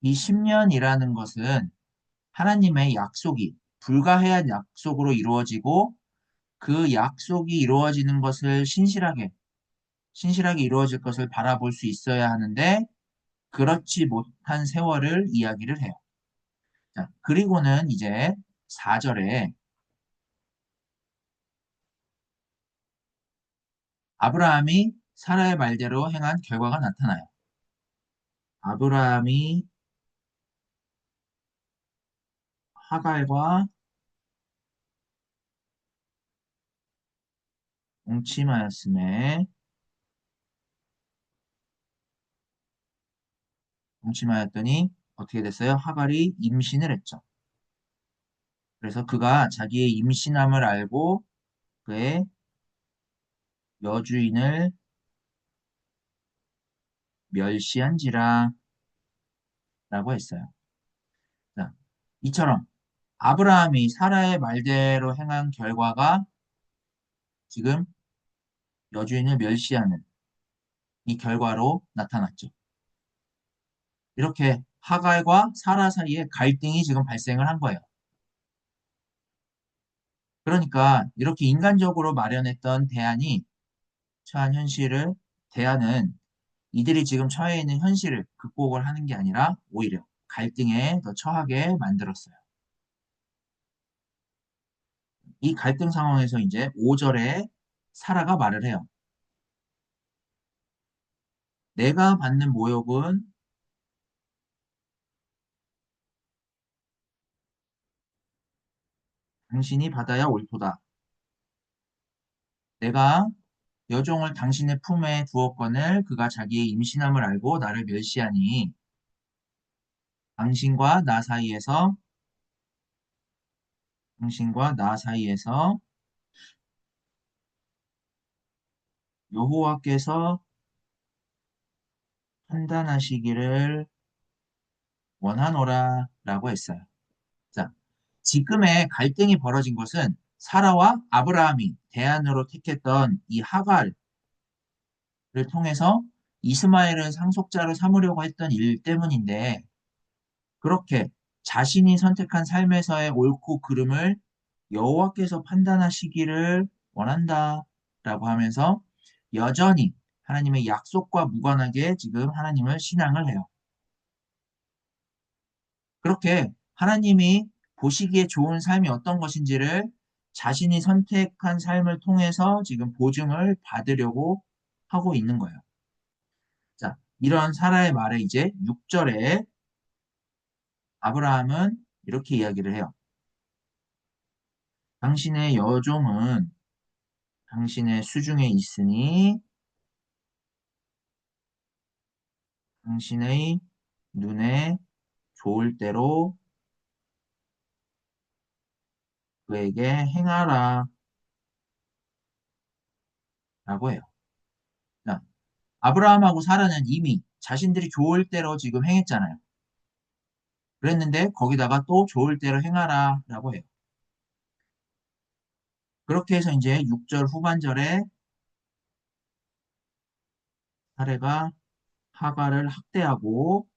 이 10년이라는 것은 하나님의 약속이 불가해한 약속으로 이루어지고 그 약속이 이루어지는 것을 신실하게 이루어질 것을 바라볼 수 있어야 하는데 그렇지 못한 세월을 이야기를 해요. 자, 그리고는 이제 4절에 아브라함이 사라의 말대로 행한 결과가 나타나요. 아브라함이 하갈과 동침하였음에 동침하였더니 어떻게 됐어요? 하갈이 임신을 했죠. 그래서 그가 자기의 임신함을 알고 그의 여주인을 멸시한지라 라고 했어요. 자, 이처럼 아브라함이 사라의 말대로 행한 결과가 지금 여주인을 멸시하는 이 결과로 나타났죠. 이렇게 하갈과 사라 사이에 갈등이 지금 발생을 한 거예요. 그러니까 이렇게 인간적으로 마련했던 대안은 이들이 지금 처해 있는 현실을 극복을 하는 게 아니라 오히려 갈등에 더 처하게 만들었어요. 이 갈등 상황에서 이제 5절에 사라가 말을 해요. 내가 받는 모욕은 당신이 받아야 옳도다. 내가 여종을 당신의 품에 두었거늘 그가 자기의 임신함을 알고 나를 멸시하니 당신과 나 사이에서, 당신과 나 사이에서 여호와께서 판단하시기를 원하노라 라고 했어요. 자, 지금의 갈등이 벌어진 것은 사라와 아브라함이 대안으로 택했던 이 하갈을 통해서 이스마엘을 상속자로 삼으려고 했던 일 때문인데, 그렇게 자신이 선택한 삶에서의 옳고 그름을 여호와께서 판단하시기를 원한다 라고 하면서 여전히 하나님의 약속과 무관하게 지금 하나님을 신앙을 해요. 그렇게 하나님이 보시기에 좋은 삶이 어떤 것인지를 자신이 선택한 삶을 통해서 지금 보증을 받으려고 하고 있는 거예요. 자, 이런 사라의 말에 이제 6절에 아브라함은 이렇게 이야기를 해요. 당신의 여종은 당신의 수중에 있으니 당신의 눈에 좋을 대로 그에게 행하라 라고 해요. 자, 아브라함하고 사라는 이미 자신들이 좋을 대로 지금 행했잖아요. 그랬는데 거기다가 또 좋을 대로 행하라 라고 해요. 그렇게 해서 이제 6절 후반절에 사례가 하가를 학대하고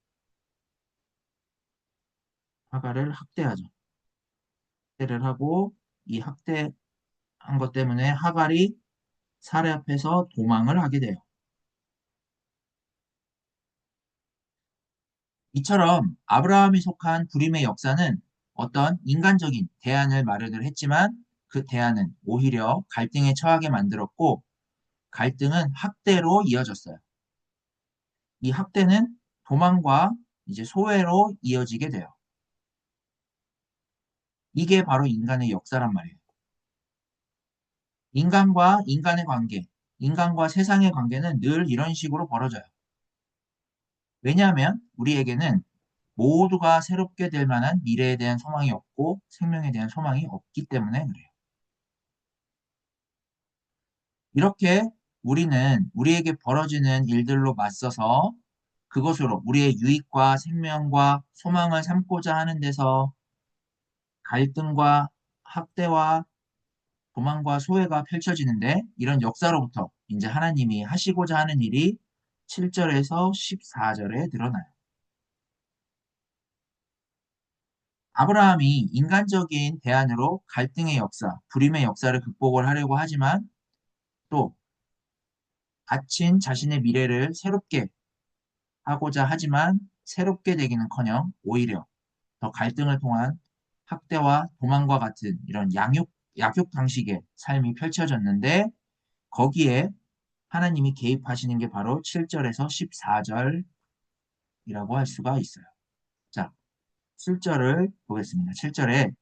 하가를 학대하죠. 학대를 하고 이 학대한 것 때문에 하갈이 사례 앞에서 도망을 하게 돼요. 이처럼 아브라함이 속한 불임의 역사는 어떤 인간적인 대안을 마련을 했지만 그 대안은 오히려 갈등에 처하게 만들었고 갈등은 학대로 이어졌어요. 이 학대는 도망과 이제 소외로 이어지게 돼요. 이게 바로 인간의 역사란 말이에요. 인간과 인간의 관계, 인간과 세상의 관계는 늘 이런 식으로 벌어져요. 왜냐하면 우리에게는 모두가 새롭게 될 만한 미래에 대한 소망이 없고 생명에 대한 소망이 없기 때문에 그래요. 이렇게 우리는 우리에게 벌어지는 일들로 맞서서 그것으로 우리의 유익과 생명과 소망을 삼고자 하는 데서 갈등과 학대와 도망과 소외가 펼쳐지는데 이런 역사로부터 이제 하나님이 하시고자 하는 일이 7절에서 14절에 드러나요. 아브라함이 인간적인 대안으로 갈등의 역사, 불임의 역사를 극복을 하려고 하지만 또 갇힌 자신의 미래를 새롭게 하고자 하지만 새롭게 되기는커녕 오히려 더 갈등을 통한 학대와 도망과 같은 이런 약육 방식의 삶이 펼쳐졌는데 거기에 하나님이 개입하시는 게 바로 7절에서 14절이라고 할 수가 있어요. 자, 7절을 보겠습니다. 7절에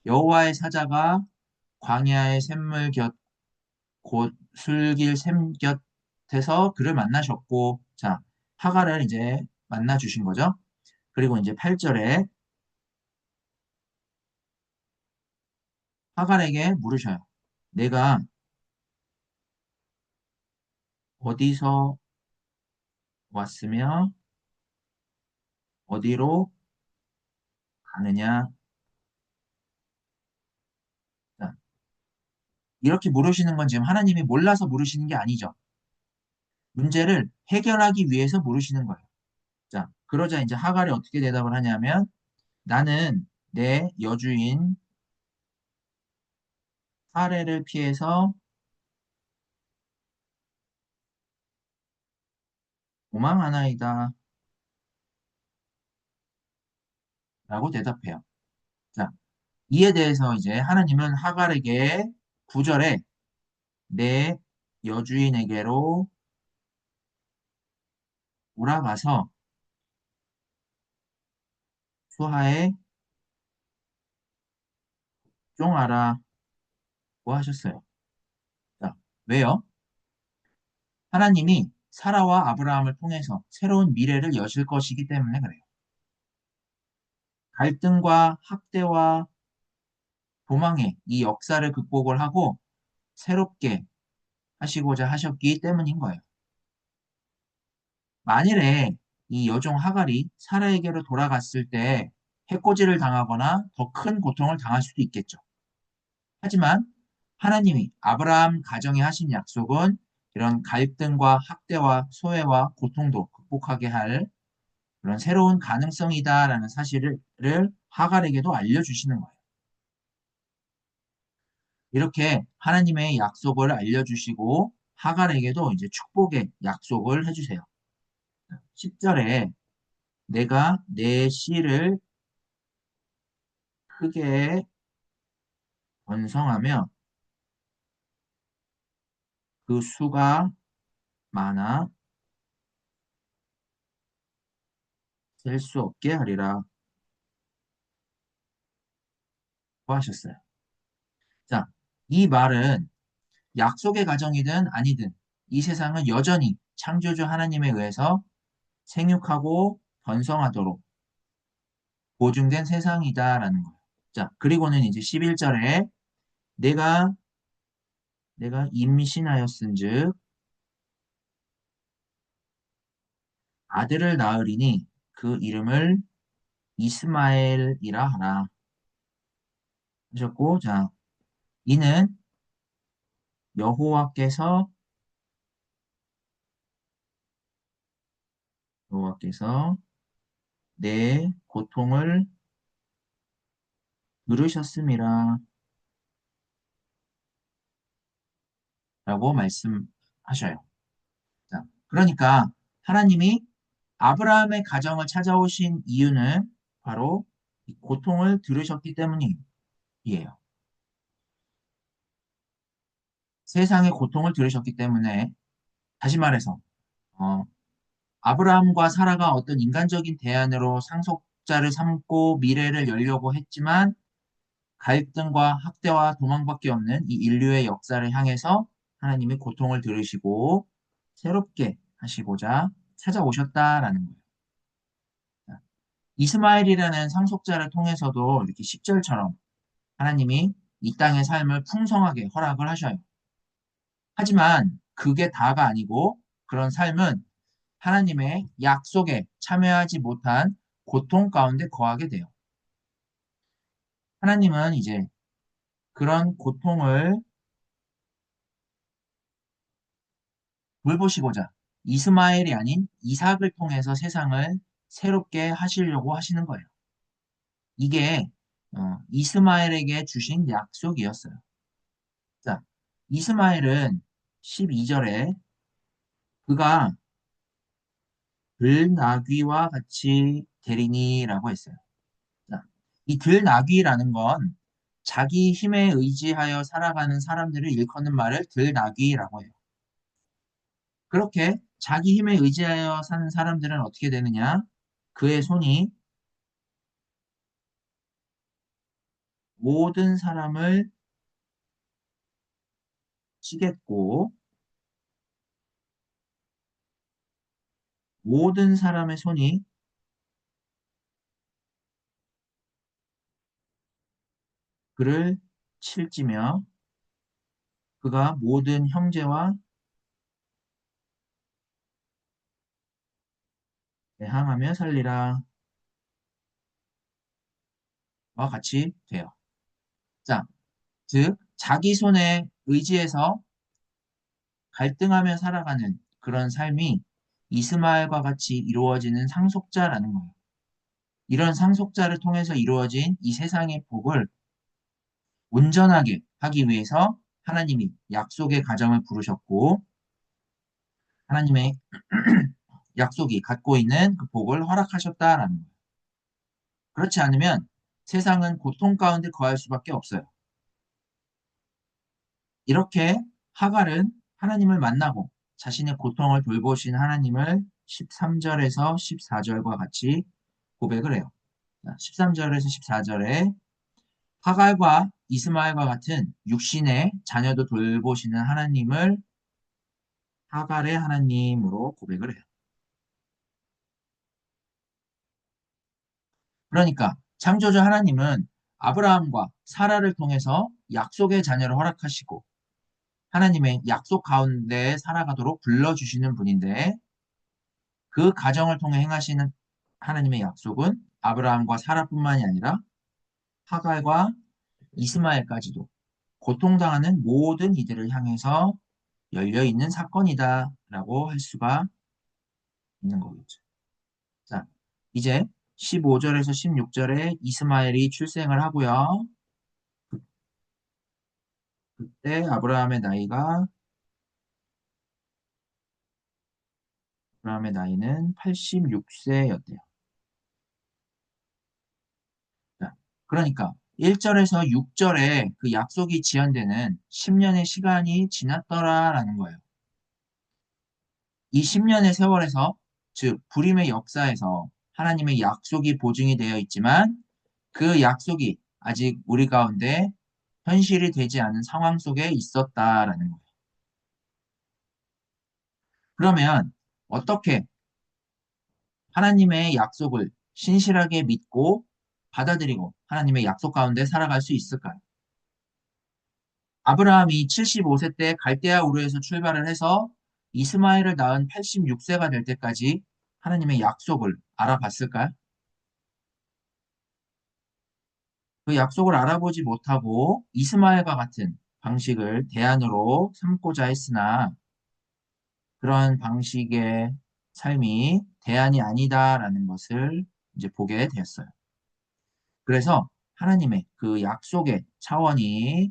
여호와의 사자가 광야의 샘물 곁 곧 술길 샘 곁에서 그를 만나셨고 자, 하갈을 이제 만나 주신 거죠. 그리고 이제 8절에 하갈에게 물으셔요. 내가 어디서 왔으며 어디로 가느냐? 자, 이렇게 물으시는 건 지금 하나님이 몰라서 물으시는 게 아니죠. 문제를 해결하기 위해서 물으시는 거예요. 자, 그러자 이제 하갈이 어떻게 대답을 하냐면 나는 내 여주인 사례를 피해서 도망하나이다 라고 대답해요. 자, 이에 대해서 이제 하나님은 하갈에게 9절에 내 여주인에게로 돌아가서 수하에 종하라고 하셨어요. 자, 왜요? 하나님이 사라와 아브라함을 통해서 새로운 미래를 여실 것이기 때문에 그래요. 갈등과 학대와 도망의 이 역사를 극복을 하고 새롭게 하시고자 하셨기 때문인 거예요. 만일에 이 여종 하갈이 사라에게로 돌아갔을 때 해코지를 당하거나 더 큰 고통을 당할 수도 있겠죠. 하지만 하나님이 아브라함 가정에 하신 약속은 이런 갈등과 학대와 소외와 고통도 극복하게 할 그런 새로운 가능성이다라는 사실을 하갈에게도 알려주시는 거예요. 이렇게 하나님의 약속을 알려주시고 하갈에게도 이제 축복의 약속을 해주세요. 10절에 내가 내 씨를 크게 번성하며 그 수가 많아 셀 수 없게 하리라 고 하셨어요. 자, 이 말은 약속의 가정이든 아니든 이 세상은 여전히 창조주 하나님에 의해서 생육하고 번성하도록 보증된 세상이다라는 거예요. 자, 그리고는 이제 11절에 내가 임신하였은즉 아들을 낳으리니 그 이름을 이스마엘이라 하라 하셨고, 자, 이는 여호와께서 여호와께서 내 고통을 들으셨음이라 라고 말씀하셔요. 자, 그러니까 하나님이 아브라함의 가정을 찾아오신 이유는 바로 이 고통을 들으셨기 때문이에요. 세상의 고통을 들으셨기 때문에 다시 말해서 어, 아브라함과 사라가 어떤 인간적인 대안으로 상속자를 삼고 미래를 열려고 했지만 갈등과 학대와 도망밖에 없는 이 인류의 역사를 향해서 하나님이 고통을 들으시고 새롭게 하시고자 찾아오셨다라는 거예요. 이스마엘이라는 상속자를 통해서도 이렇게 10절처럼 하나님이 이 땅의 삶을 풍성하게 허락을 하셔요. 하지만 그게 다가 아니고 그런 삶은 하나님의 약속에 참여하지 못한 고통 가운데 거하게 돼요. 하나님은 이제 그런 고통을 돌보시고자 이스마엘이 아닌 이삭을 통해서 세상을 새롭게 하시려고 하시는 거예요. 이게 이스마엘에게 주신 약속이었어요. 자, 이스마엘은 12절에 그가 들나귀와 같이 되리니라고 했어요. 자, 이 들나귀라는 건 자기 힘에 의지하여 살아가는 사람들을 일컫는 말을 들나귀라고 해요. 그렇게 자기 힘에 의지하여 사는 사람들은 어떻게 되느냐? 그의 손이 모든 사람을 치겠고 모든 사람의 손이 그를 칠지며 그가 모든 형제와 대항하며 살리라 와 같이 돼요. 자, 즉 자기 손에 의지해서 갈등하며 살아가는 그런 삶이 이스마엘과 같이 이루어지는 상속자라는 거예요. 이런 상속자를 통해서 이루어진 이 세상의 복을 온전하게 하기 위해서 하나님이 약속의 가정을 부르셨고 하나님의 약속이 갖고 있는 그 복을 허락하셨다라는 거예요. 그렇지 않으면 세상은 고통 가운데 거할 수밖에 없어요. 이렇게 하갈은 하나님을 만나고 자신의 고통을 돌보신 하나님을 13절에서 14절과 같이 고백을 해요. 13절에서 14절에 하갈과 이스마엘과 같은 육신의 자녀도 돌보시는 하나님을 하갈의 하나님으로 고백을 해요. 그러니까 창조주 하나님은 아브라함과 사라를 통해서 약속의 자녀를 허락하시고 하나님의 약속 가운데 살아가도록 불러주시는 분인데 그 가정을 통해 행하시는 하나님의 약속은 아브라함과 사라뿐만이 아니라 하갈과 이스마엘까지도 고통당하는 모든 이들을 향해서 열려있는 사건이다라고 할 수가 있는 거겠죠. 자, 이제 15절에서 16절에 이스마엘이 출생을 하고요. 그때 아브라함의 나이는 86세였대요. 자, 그러니까 1절에서 6절에 그 약속이 지연되는 10년의 시간이 지났더라라는 거예요. 이 10년의 세월에서, 즉 불임의 역사에서 하나님의 약속이 보증이 되어 있지만 그 약속이 아직 우리 가운데 현실이 되지 않은 상황 속에 있었다라는 거예요. 그러면 어떻게 하나님의 약속을 신실하게 믿고 받아들이고 하나님의 약속 가운데 살아갈 수 있을까요? 아브라함이 75세 때 갈대아 우르에서 출발을 해서 이스마엘을 낳은 86세가 될 때까지 하나님의 약속을 알아봤을까요? 그 약속을 알아보지 못하고 이스마엘과 같은 방식을 대안으로 삼고자 했으나 그런 방식의 삶이 대안이 아니다라는 것을 이제 보게 되었어요. 그래서 하나님의 그 약속의 차원이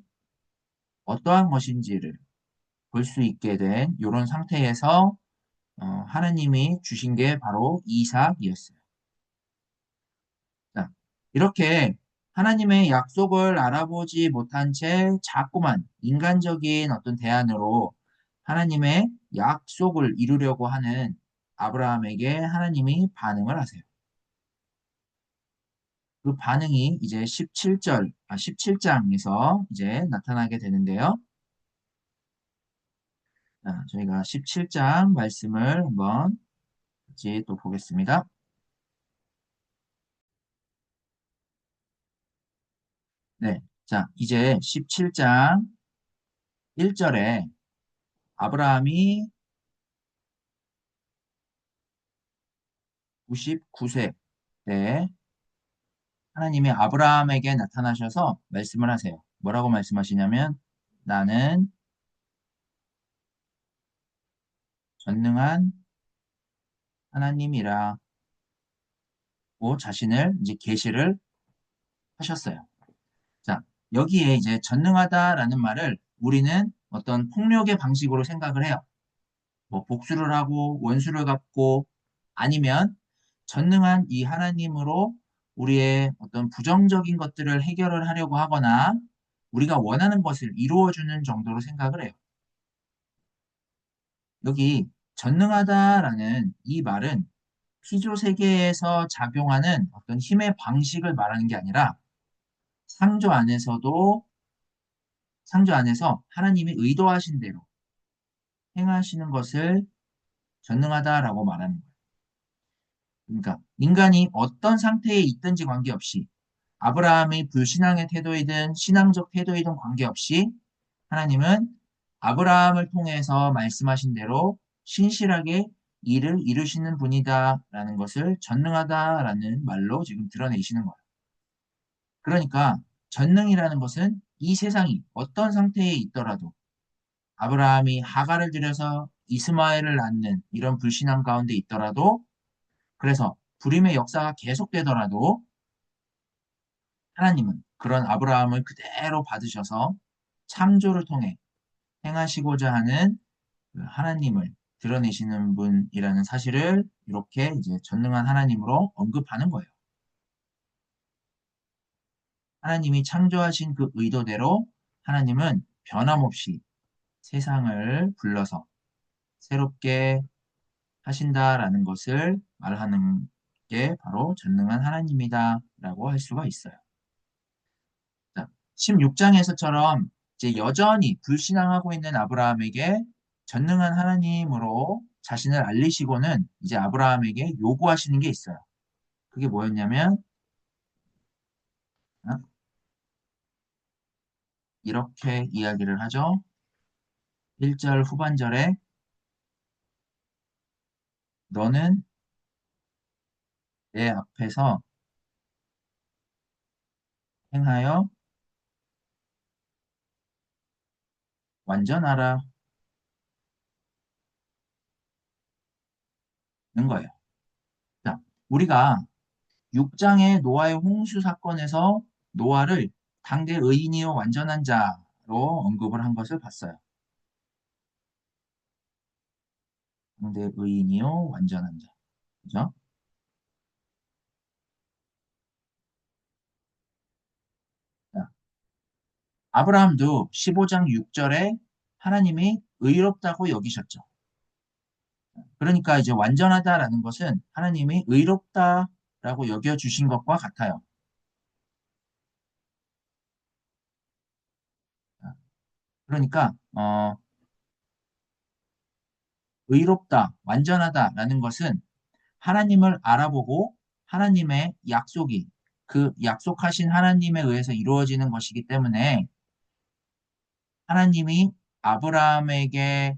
어떠한 것인지를 볼 수 있게 된 이런 상태에서 하나님이 주신 게 바로 이삭이었어요. 자, 이렇게 하나님의 약속을 알아보지 못한 채 자꾸만 인간적인 어떤 대안으로 하나님의 약속을 이루려고 하는 아브라함에게 하나님이 반응을 하세요. 그 반응이 이제 17장에서 이제 나타나게 되는데요. 자, 저희가 17장 말씀을 한번 같이 또 보겠습니다. 네. 자, 이제 17장 1절에 아브라함이 99세 때 하나님이 아브라함에게 나타나셔서 말씀을 하세요. 뭐라고 말씀하시냐면 나는 전능한 하나님이라고 자신을 이제 계시를 하셨어요. 자, 여기에 이제 전능하다라는 말을 우리는 어떤 폭력의 방식으로 생각을 해요. 뭐 복수를 하고 원수를 갚고 아니면 전능한 이 하나님으로 우리의 어떤 부정적인 것들을 해결을 하려고 하거나 우리가 원하는 것을 이루어주는 정도로 생각을 해요. 여기 전능하다라는 이 말은 피조 세계에서 작용하는 어떤 힘의 방식을 말하는 게 아니라 창조 안에서도 창조 안에서 하나님이 의도하신 대로 행하시는 것을 전능하다라고 말하는 거예요. 그러니까 인간이 어떤 상태에 있든지 관계없이 아브라함의 불신앙의 태도이든 신앙적 태도이든 관계없이 하나님은 아브라함을 통해서 말씀하신 대로 신실하게 일을 이루시는 분이다라는 것을 전능하다라는 말로 지금 드러내시는 거예요. 그러니까 전능이라는 것은 이 세상이 어떤 상태에 있더라도 아브라함이 하갈을 들여서 이스마엘을 낳는 이런 불신앙 가운데 있더라도 그래서 불임의 역사가 계속되더라도 하나님은 그런 아브라함을 그대로 받으셔서 창조를 통해 행하시고자 하는 그 하나님을 드러내시는 분이라는 사실을 이렇게 이제 전능한 하나님으로 언급하는 거예요. 하나님이 창조하신 그 의도대로 하나님은 변함없이 세상을 불러서 새롭게 하신다라는 것을 말하는 게 바로 전능한 하나님이다라고 할 수가 있어요. 16장에서처럼 이제 여전히 불신앙하고 있는 아브라함에게 전능한 하나님으로 자신을 알리시고는 이제 아브라함에게 요구하시는 게 있어요. 그게 뭐였냐면 이렇게 이야기를 하죠. 1절 후반절에 너는 내 앞에서 행하여 완전하라는 거예요. 자, 우리가 6장의 노아의 홍수 사건에서 노아를 당대 의인이요 완전한 자로 언급을 한 것을 봤어요. 당대 의인이요 완전한 자. 그죠? 자, 아브라함도 15장 6절에 하나님이 의롭다고 여기셨죠. 그러니까 이제 완전하다라는 것은 하나님이 의롭다라고 여겨주신 것과 같아요. 그러니까 의롭다, 완전하다라는 것은 하나님을 알아보고 하나님의 약속이 그 약속하신 하나님에 의해서 이루어지는 것이기 때문에 하나님이 아브라함에게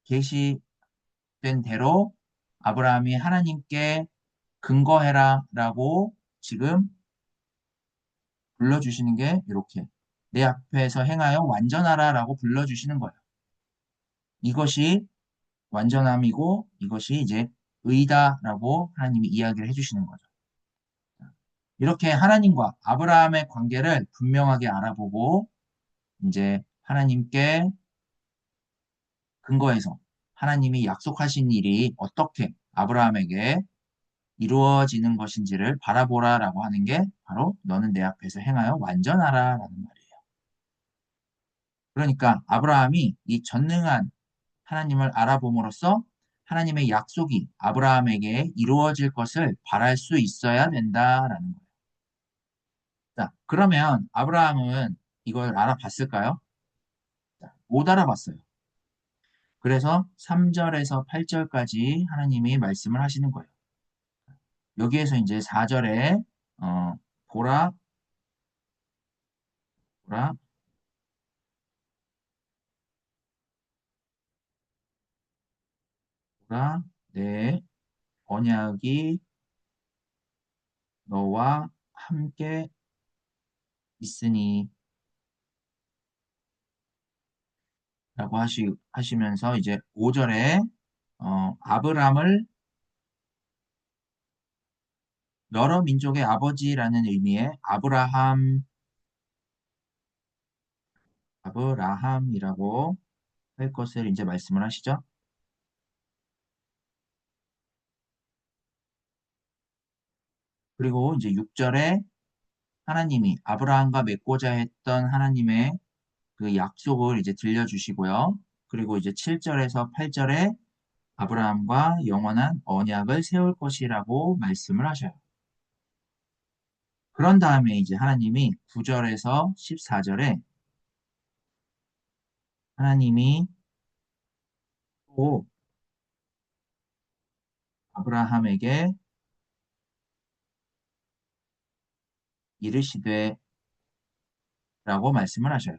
계시된 대로 아브라함이 하나님께 근거해라라고 지금 불러주시는 게 이렇게 내 앞에서 행하여 완전하라라고 불러주시는 거예요. 이것이 완전함이고 이것이 이제 의다라고 하나님이 이야기를 해주시는 거죠. 이렇게 하나님과 아브라함의 관계를 분명하게 알아보고 이제 하나님께 근거해서 하나님이 약속하신 일이 어떻게 아브라함에게 이루어지는 것인지를 바라보라라고 하는 게 바로 너는 내 앞에서 행하여 완전하라라는 말이에요. 그러니까 아브라함이 이 전능한 하나님을 알아봄으로써 하나님의 약속이 아브라함에게 이루어질 것을 바랄 수 있어야 된다라는 거예요. 자, 그러면 아브라함은 이걸 알아봤을까요? 자, 못 알아봤어요. 그래서 3절에서 8절까지 하나님이 말씀을 하시는 거예요. 여기에서 이제 4절에 어, 보라, 보라, 보라, 내 언약이 너와 함께 있으니 라고 하시면서 이제 5절에 아브람을 여러 민족의 아버지라는 의미의 아브라함이라고 할 것을 이제 말씀을 하시죠. 그리고 이제 6절에 하나님이 아브라함과 맺고자 했던 하나님의 그 약속을 이제 들려주시고요. 그리고 이제 7절에서 8절에 아브라함과 영원한 언약을 세울 것이라고 말씀을 하셔요. 그런 다음에 이제 하나님이 9절에서 14절에 하나님이 또 아브라함에게 이르시되 라고 말씀을 하셔요.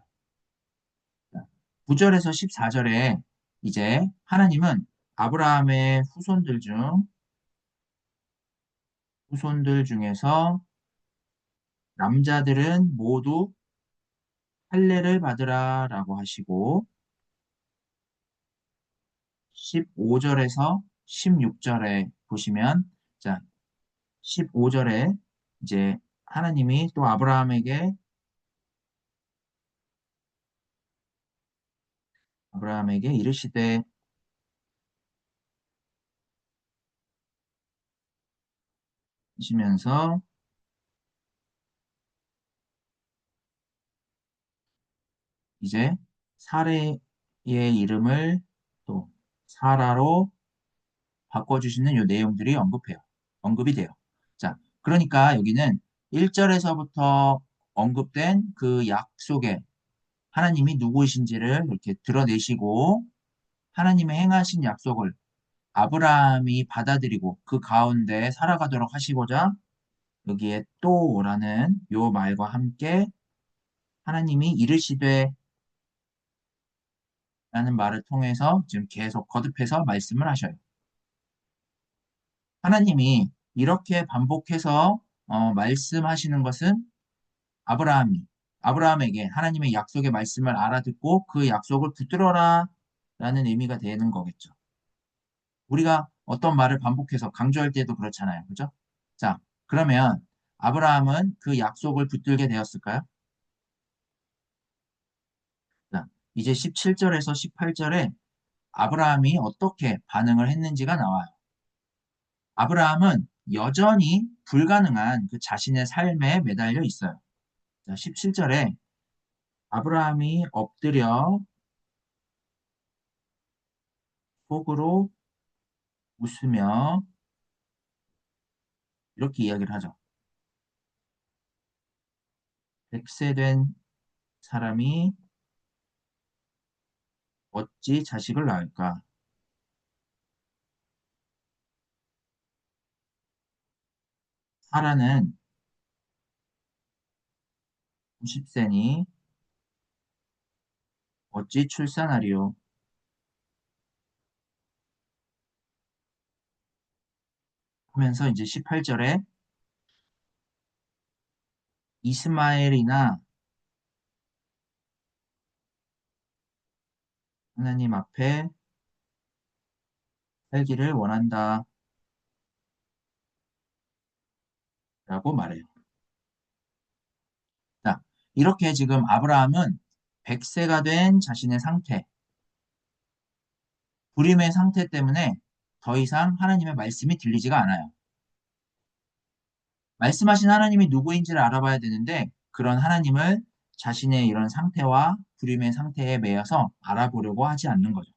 9절에서 14절에 이제 하나님은 아브라함의 후손들 중에서 남자들은 모두 할례를 받으라 라고 하시고 15절에서 16절에 보시면 자 15절에 이제 하나님이 또 아브라함에게 이르시되 하시면서 이제 사레의 이름을 또 사라로 바꿔주시는 요 내용들이 언급이 돼요. 자, 그러니까 여기는 1절에서부터 언급된 그 약속에 하나님이 누구이신지를 이렇게 드러내시고 하나님의 행하신 약속을 아브라함이 받아들이고 그 가운데 살아가도록 하시고자 여기에 또라는 요 말과 함께 하나님이 이르시되 라는 말을 통해서 지금 계속 거듭해서 말씀을 하셔요. 하나님이 이렇게 반복해서 말씀하시는 것은 아브라함에게 하나님의 약속의 말씀을 알아듣고 그 약속을 붙들어라 라는 의미가 되는 거겠죠. 우리가 어떤 말을 반복해서 강조할 때도 그렇잖아요. 그죠? 자, 그러면 아브라함은 그 약속을 붙들게 되었을까요? 자, 이제 17절에서 18절에 아브라함이 어떻게 반응을 했는지가 나와요. 아브라함은 여전히 불가능한 그 자신의 삶에 매달려 있어요. 자, 17절에 아브라함이 엎드려 속으로 웃으며 이렇게 이야기를 하죠. 100세 된 사람이 어찌 자식을 낳을까? 사라는 90세니 어찌 출산하리요? 하면서 이제 18절에 이스마엘이나 하나님 앞에 살기를 원한다 라고 말해요. 자, 이렇게 지금 아브라함은 100세가 된 자신의 상태, 불임의 상태 때문에 더 이상 하나님의 말씀이 들리지가 않아요. 말씀하신 하나님이 누구인지를 알아봐야 되는데 그런 하나님을 자신의 이런 상태와 불임의 상태에 매여서 알아보려고 하지 않는 거죠.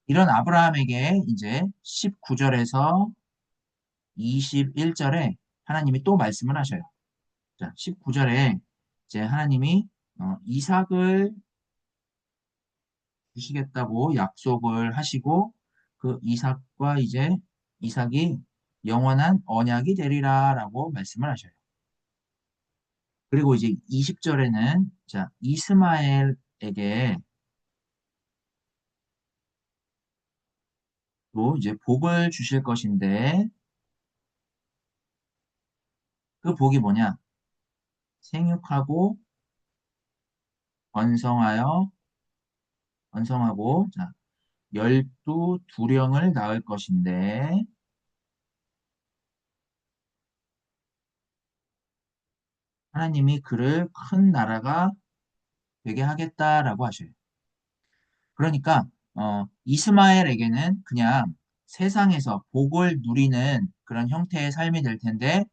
이런 아브라함에게 이제 19절에서 21절에 하나님이 또 말씀을 하셔요. 자, 19절에 이제 하나님이 이삭을 주시겠다고 약속을 하시고 그 이삭과 이제 이삭이 영원한 언약이 되리라라고 말씀을 하셔요. 그리고 이제 20절에는 자, 이스마엘에게 또 이제 복을 주실 것인데 그 복이 뭐냐? 생육하고 번성하여 번성하고 자, 12두령을 낳을 것인데 하나님이 그를 큰 나라가 되게 하겠다라고 하셔요. 그러니까 이스마엘에게는 그냥 세상에서 복을 누리는 그런 형태의 삶이 될 텐데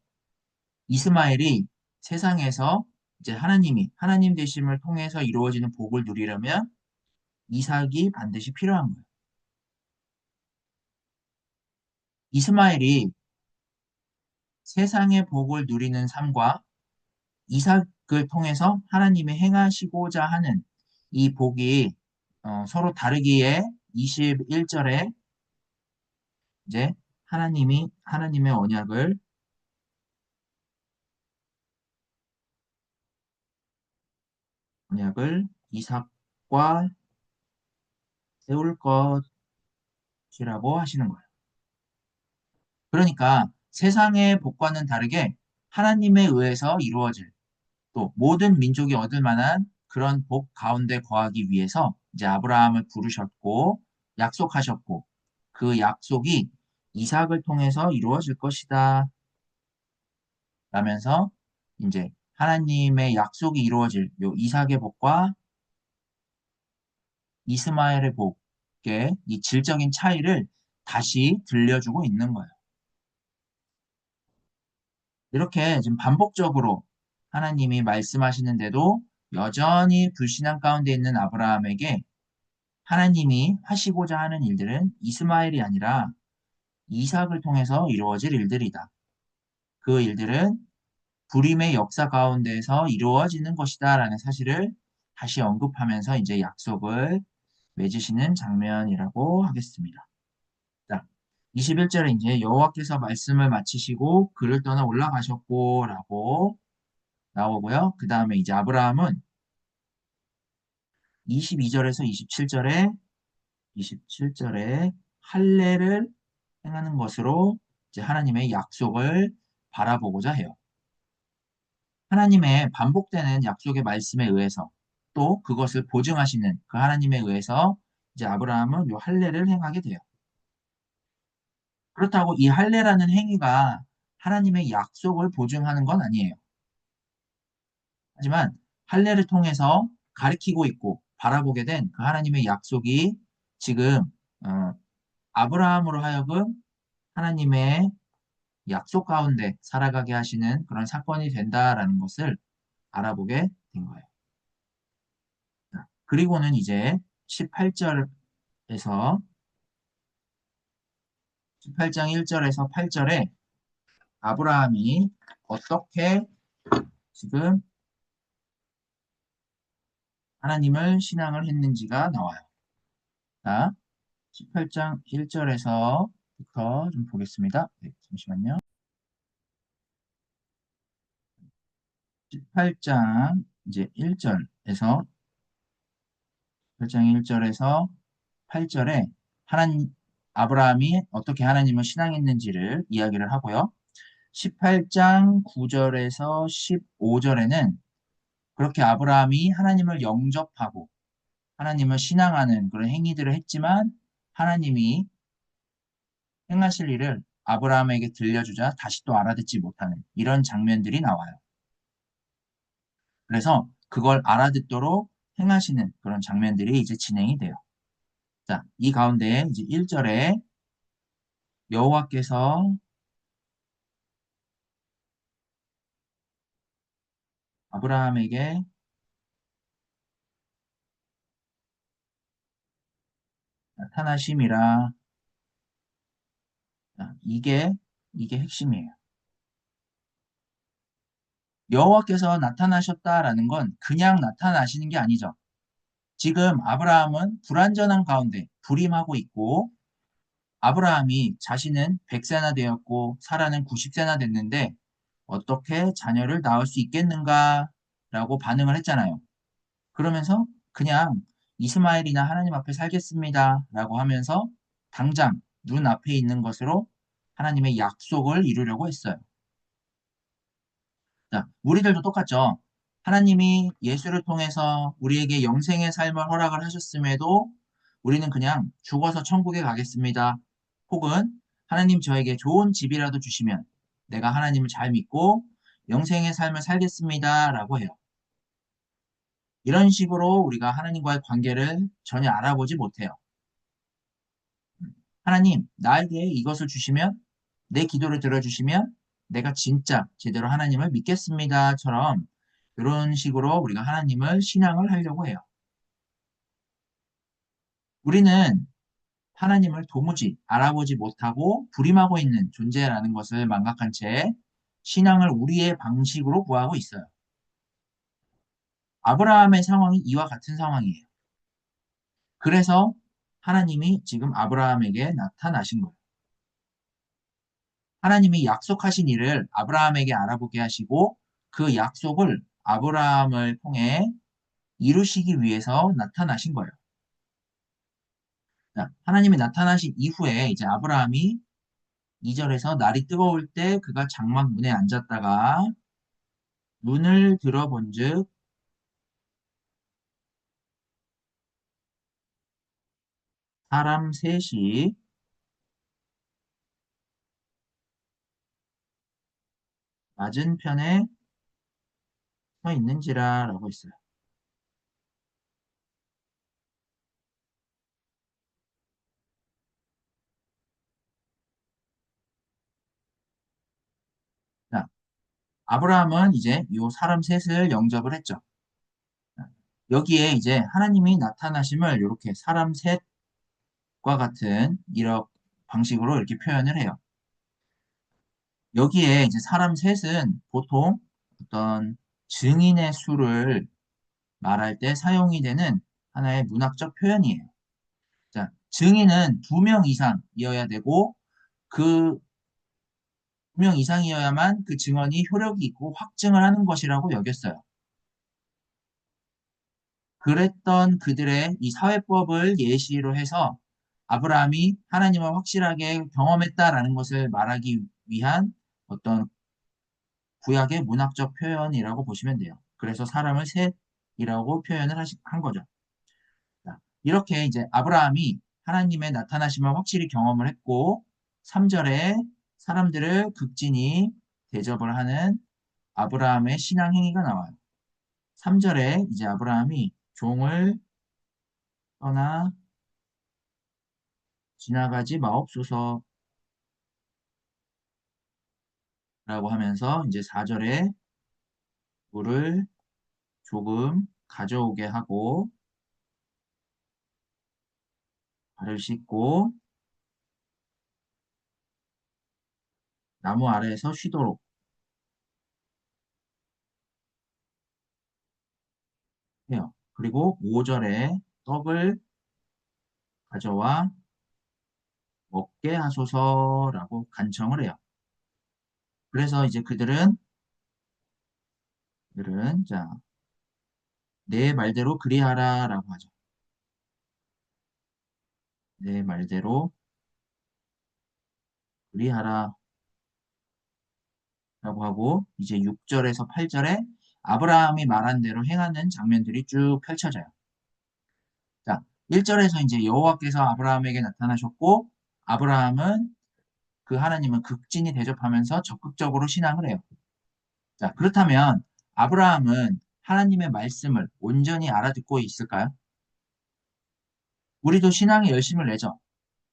이스마엘이 세상에서 이제 하나님이 하나님 되심을 통해서 이루어지는 복을 누리려면 이삭이 반드시 필요한 거예요. 이스마엘이 세상의 복을 누리는 삶과 이삭을 통해서 하나님이 행하시고자 하는 이 복이 서로 다르기에 21절에 이제 하나님이 하나님의 언약을 이삭과 세울 것이라고 하시는 거예요. 그러니까 세상의 복과는 다르게 하나님에 의해서 이루어질 또 모든 민족이 얻을 만한 그런 복 가운데 거하기 위해서 이제 아브라함을 부르셨고 약속하셨고 그 약속이 이삭을 통해서 이루어질 것이다 라면서 이제 하나님의 약속이 이루어질 요 이삭의 복과 이스마엘의 복의 이 질적인 차이를 다시 들려주고 있는 거예요. 이렇게 지금 반복적으로 하나님이 말씀하시는데도 여전히 불신앙 가운데 있는 아브라함에게 하나님이 하시고자 하는 일들은 이스마엘이 아니라 이삭을 통해서 이루어질 일들이다. 그 일들은 불임의 역사 가운데에서 이루어지는 것이다 라는 사실을 다시 언급하면서 이제 약속을 맺으시는 장면이라고 하겠습니다. 자, 21절에 이제 여호와께서 말씀을 마치시고 그를 떠나 올라가셨고 라고 나오고요. 그 다음에 이제 아브라함은 22절에서 27절에 할례를 행하는 것으로 이제 하나님의 약속을 바라보고자 해요. 하나님의 반복되는 약속의 말씀에 의해서 또 그것을 보증하시는 그 하나님에 의해서 이제 아브라함은 이 할례를 행하게 돼요. 그렇다고 이 할례라는 행위가 하나님의 약속을 보증하는 건 아니에요. 하지만 할례를 통해서 가리키고 있고 바라보게 된 그 하나님의 약속이 지금 어, 아브라함으로 하여금 하나님의 약속 가운데 살아가게 하시는 그런 사건이 된다라는 것을 알아보게 된 거예요. 그리고는 이제 18절에서 18장 1절에서 8절에 아브라함이 어떻게 지금 하나님을 신앙을 했는지가 나와요. 자, 18장 1절에서부터 좀 보겠습니다. 네, 잠시만요. 18장 이제 1절에서 18장 1절에서 8절에 하나님 아브라함이 어떻게 하나님을 신앙했는지를 이야기를 하고요. 18장 9절에서 15절에는 그렇게 아브라함이 하나님을 영접하고 하나님을 신앙하는 그런 행위들을 했지만 하나님이 행하실 일을 아브라함에게 들려주자 다시 또 알아듣지 못하는 이런 장면들이 나와요. 그래서 그걸 알아듣도록 행하시는 그런 장면들이 이제 진행이 돼요. 자, 이 가운데 이제 1절에 여호와께서 아브라함에게 나타나심이라. 자, 이게 핵심이에요. 여호와께서 나타나셨다라는 건 그냥 나타나시는 게 아니죠. 지금 아브라함은 불완전한 가운데 불임하고 있고 아브라함이 자신은 100세나 되었고 사라는 90세나 됐는데 어떻게 자녀를 낳을 수 있겠는가? 라고 반응을 했잖아요. 그러면서 그냥 이스마엘이나 하나님 앞에 살겠습니다. 라고 하면서 당장 눈앞에 있는 것으로 하나님의 약속을 이루려고 했어요. 자, 우리들도 똑같죠. 하나님이 예수를 통해서 우리에게 영생의 삶을 허락을 하셨음에도 우리는 그냥 죽어서 천국에 가겠습니다. 혹은 하나님 저에게 좋은 집이라도 주시면 내가 하나님을 잘 믿고 영생의 삶을 살겠습니다. 라고 해요. 이런 식으로 우리가 하나님과의 관계를 전혀 알아보지 못해요. 하나님, 나에게 이것을 주시면, 내 기도를 들어주시면, 내가 진짜 제대로 하나님을 믿겠습니다.처럼 이런 식으로 우리가 하나님을 신앙을 하려고 해요. 우리는 하나님을 도무지 알아보지 못하고 불임하고 있는 존재라는 것을 망각한 채 신앙을 우리의 방식으로 구하고 있어요. 아브라함의 상황이 이와 같은 상황이에요. 그래서 하나님이 지금 아브라함에게 나타나신 거예요. 하나님이 약속하신 일을 아브라함에게 알아보게 하시고 그 약속을 아브라함을 통해 이루시기 위해서 나타나신 거예요. 자, 하나님이 나타나신 이후에 이제 아브라함이 2절에서 날이 뜨거울 때 그가 장막 문에 앉았다가 눈을 들어본즉 사람 셋이 맞은편에 서 있는지라라고 했어요. 자, 아브라함은 이제 요 사람 셋을 영접을 했죠. 여기에 이제 하나님이 나타나심을 이렇게 사람 셋과 같은 이런 방식으로 이렇게 표현을 해요. 여기에 이제 사람 셋은 보통 어떤 증인의 수를 말할 때 사용이 되는 하나의 문학적 표현이에요. 자, 증인은 2명 이상이어야 되고 그 2명 이상이어야만 그 증언이 효력이 있고 확증을 하는 것이라고 여겼어요. 그랬던 그들의 이 사회법을 예시로 해서 아브라함이 하나님을 확실하게 경험했다라는 것을 말하기 위한 어떤 구약의 문학적 표현이라고 보시면 돼요. 그래서 사람을 셋이라고 표현을 한 거죠. 자, 이렇게 이제 아브라함이 하나님의 나타나심을 확실히 경험을 했고 3절에 사람들을 극진히 대접을 하는 아브라함의 신앙 행위가 나와요. 3절에 이제 아브라함이 종을 떠나 지나가지 마옵소서라고 하면서 이제 4절에 물을 조금 가져오게 하고 발을 씻고 나무 아래에서 쉬도록 해요. 그리고 5절에 떡을 가져와 먹게 하소서라고 간청을 해요. 그래서 이제 그들은 자, 내 말대로 그리하라라고 하죠. 내 말대로 그리하라라고 하고 이제 6절에서 8절에 아브라함이 말한 대로 행하는 장면들이 쭉 펼쳐져요. 자, 1절에서 이제 여호와께서 아브라함에게 나타나셨고 아브라함은 그 하나님은 극진히 대접하면서 적극적으로 신앙을 해요. 자, 그렇다면 아브라함은 하나님의 말씀을 온전히 알아듣고 있을까요? 우리도 신앙에 열심을 내죠.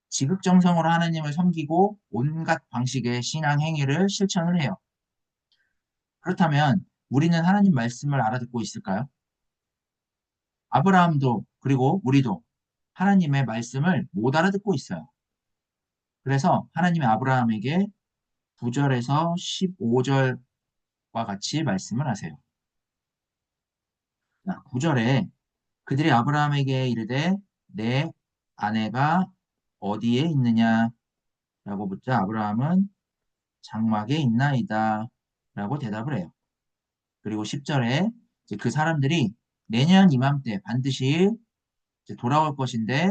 지극정성으로 하나님을 섬기고 온갖 방식의 신앙 행위를 실천을 해요. 그렇다면 우리는 하나님 말씀을 알아듣고 있을까요? 아브라함도 그리고 우리도 하나님의 말씀을 못 알아듣고 있어요. 그래서 하나님이 아브라함에게 9절에서 15절과 같이 말씀을 하세요. 9절에 그들이 아브라함에게 이르되 내 아내가 어디에 있느냐라고 묻자 아브라함은 장막에 있나이다 라고 대답을 해요. 그리고 10절에 그 사람들이 내년 이맘때 반드시 돌아올 것인데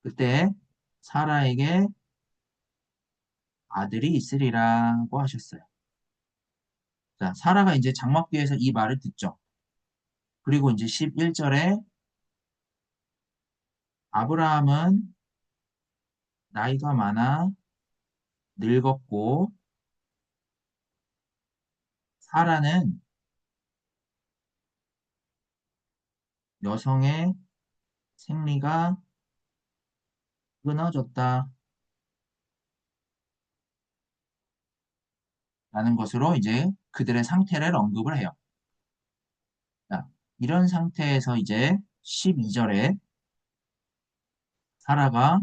그때 사라에게 아들이 있으리라고 하셨어요. 자, 사라가 이제 장막 뒤에서 이 말을 듣죠. 그리고 이제 11절에 아브라함은 나이가 많아 늙었고 사라는 여성의 생리가 끊어졌다라는 것으로 이제 그들의 상태를 언급을 해요. 자, 이런 상태에서 이제 12절에 사라가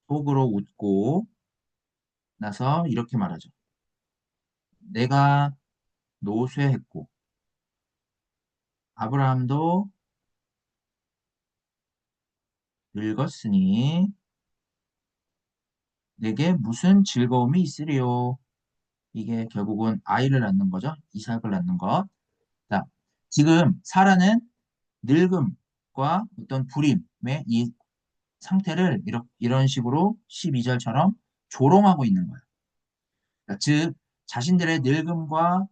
속으로 웃고 나서 이렇게 말하죠. 내가 노쇠했고 아브라함도 늙었으니 내게 무슨 즐거움이 있으리요. 이게 결국은 아이를 낳는 거죠. 이삭을 낳는 것. 자, 지금 사라는 늙음과 어떤 불임의 이 상태를 이런 식으로 12절처럼 조롱하고 있는 거예요. 그러니까 즉, 자신들의 늙음과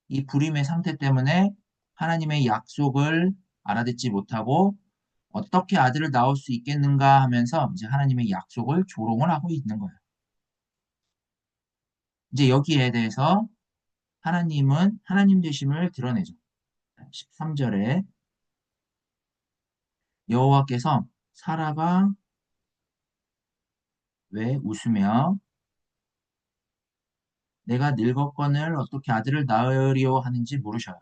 이 불임의 상태 때문에 하나님의 약속을 알아듣지 못하고 어떻게 아들을 낳을 수 있겠는가 하면서 이제 하나님의 약속을 조롱을 하고 있는 거예요. 이제 여기에 대해서 하나님은 하나님 되심을 드러내죠. 13절에 여호와께서 사라가 왜 웃으며 내가 늙었거늘 어떻게 아들을 낳으리오 하는지 물으셔요.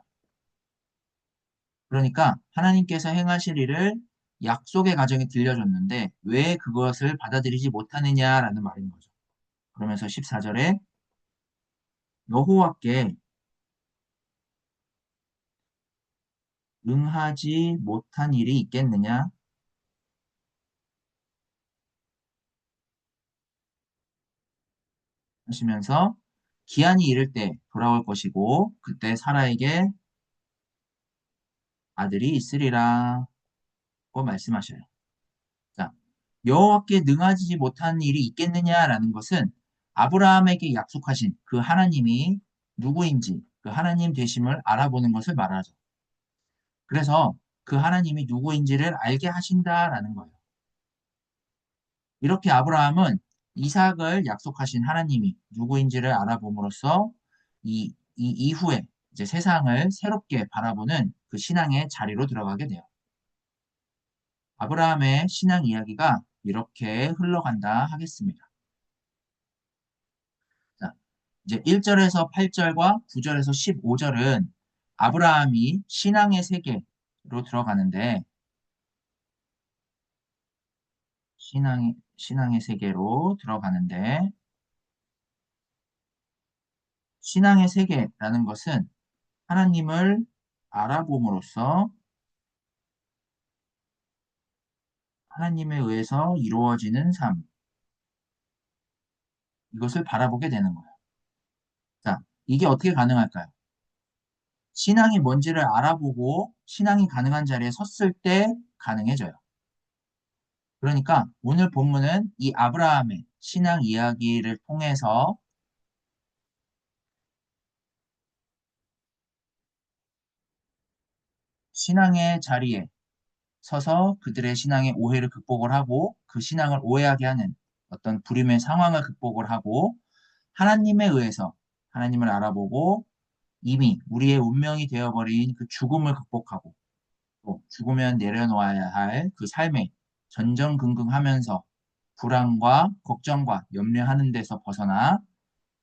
그러니까 하나님께서 행하실 일을 약속의 가정에 들려줬는데 왜 그것을 받아들이지 못하느냐라는 말인 거죠. 그러면서 14절에 여호와께 응하지 못한 일이 있겠느냐? 하시면서 기한이 이를 때 돌아올 것이고 그때 사라에게 아들이 있으리라 고 말씀하셔요. 자, 여호와께 능하지 못한 일이 있겠느냐라는 것은 아브라함에게 약속하신 그 하나님이 누구인지 그 하나님 되심을 알아보는 것을 말하죠. 그래서 그 하나님이 누구인지를 알게 하신다라는 거예요. 이렇게 아브라함은 이삭을 약속하신 하나님이 누구인지를 알아봄으로써 이 이후에 이제 세상을 새롭게 바라보는 그 신앙의 자리로 들어가게 돼요. 아브라함의 신앙 이야기가 이렇게 흘러간다 하겠습니다. 자, 이제 1절에서 8절과 9절에서 15절은 아브라함이 신앙의 세계로 들어가는데 신앙의 세계로 들어가는데 신앙의 세계라는 것은 하나님을 알아봄으로써 하나님에 의해서 이루어지는 삶, 이것을 바라보게 되는 거예요. 자, 이게 어떻게 가능할까요? 신앙이 뭔지를 알아보고 신앙이 가능한 자리에 섰을 때 가능해져요. 그러니까 오늘 본문은 이 아브라함의 신앙 이야기를 통해서 신앙의 자리에 서서 그들의 신앙의 오해를 극복을 하고 그 신앙을 오해하게 하는 어떤 불임의 상황을 극복을 하고 하나님에 의해서 하나님을 알아보고 이미 우리의 운명이 되어버린 그 죽음을 극복하고 또 죽으면 내려놓아야 할 그 삶에 전전긍긍하면서 불안과 걱정과 염려하는 데서 벗어나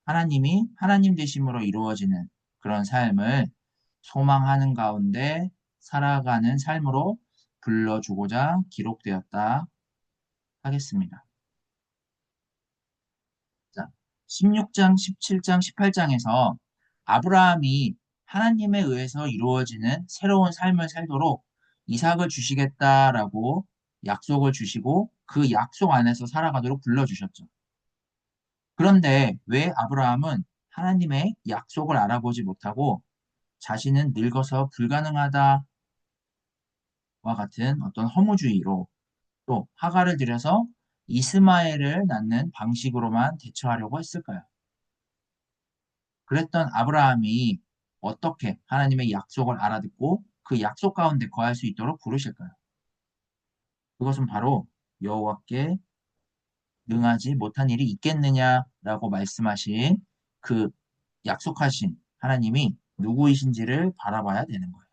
하나님이 하나님 되심으로 이루어지는 그런 삶을 소망하는 가운데 살아가는 삶으로 불러주고자 기록되었다 하겠습니다. 자, 16장, 17장, 18장에서 아브라함이 하나님에 의해서 이루어지는 새로운 삶을 살도록 이삭을 주시겠다라고 약속을 주시고 그 약속 안에서 살아가도록 불러주셨죠. 그런데 왜 아브라함은 하나님의 약속을 알아보지 못하고 자신은 늙어서 불가능하다와 같은 어떤 허무주의로 또 하가를 들여서 이스마엘을 낳는 방식으로만 대처하려고 했을까요? 그랬던 아브라함이 어떻게 하나님의 약속을 알아듣고 그 약속 가운데 거할 수 있도록 부르실까요? 그것은 바로 여호와께 능하지 못한 일이 있겠느냐라고 말씀하신 그 약속하신 하나님이 누구이신지를 바라봐야 되는 거예요.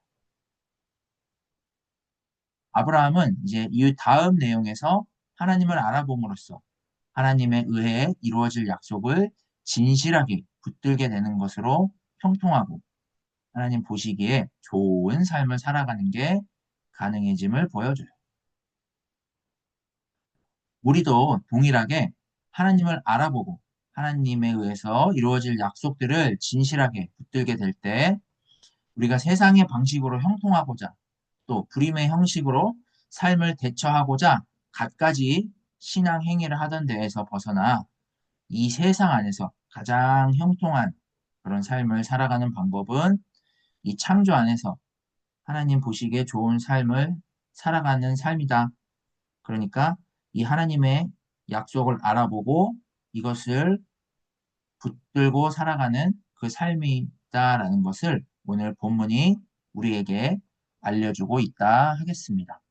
아브라함은 이제 이 다음 내용에서 하나님을 알아봄으로써 하나님의 의해에 이루어질 약속을 진실하게 붙들게 되는 것으로 형통하고 하나님 보시기에 좋은 삶을 살아가는 게 가능해짐을 보여줘요. 우리도 동일하게 하나님을 알아보고 하나님에 의해서 이루어질 약속들을 진실하게 붙들게 될 때 우리가 세상의 방식으로 형통하고자 또 불임의 형식으로 삶을 대처하고자 갖가지 신앙 행위를 하던 데에서 벗어나 이 세상 안에서 가장 형통한 그런 삶을 살아가는 방법은 이 창조 안에서 하나님 보시기에 좋은 삶을 살아가는 삶이다. 그러니까 이 하나님의 약속을 알아보고 이것을 붙들고 살아가는 그 삶이다라는 것을 오늘 본문이 우리에게 알려주고 있다 하겠습니다.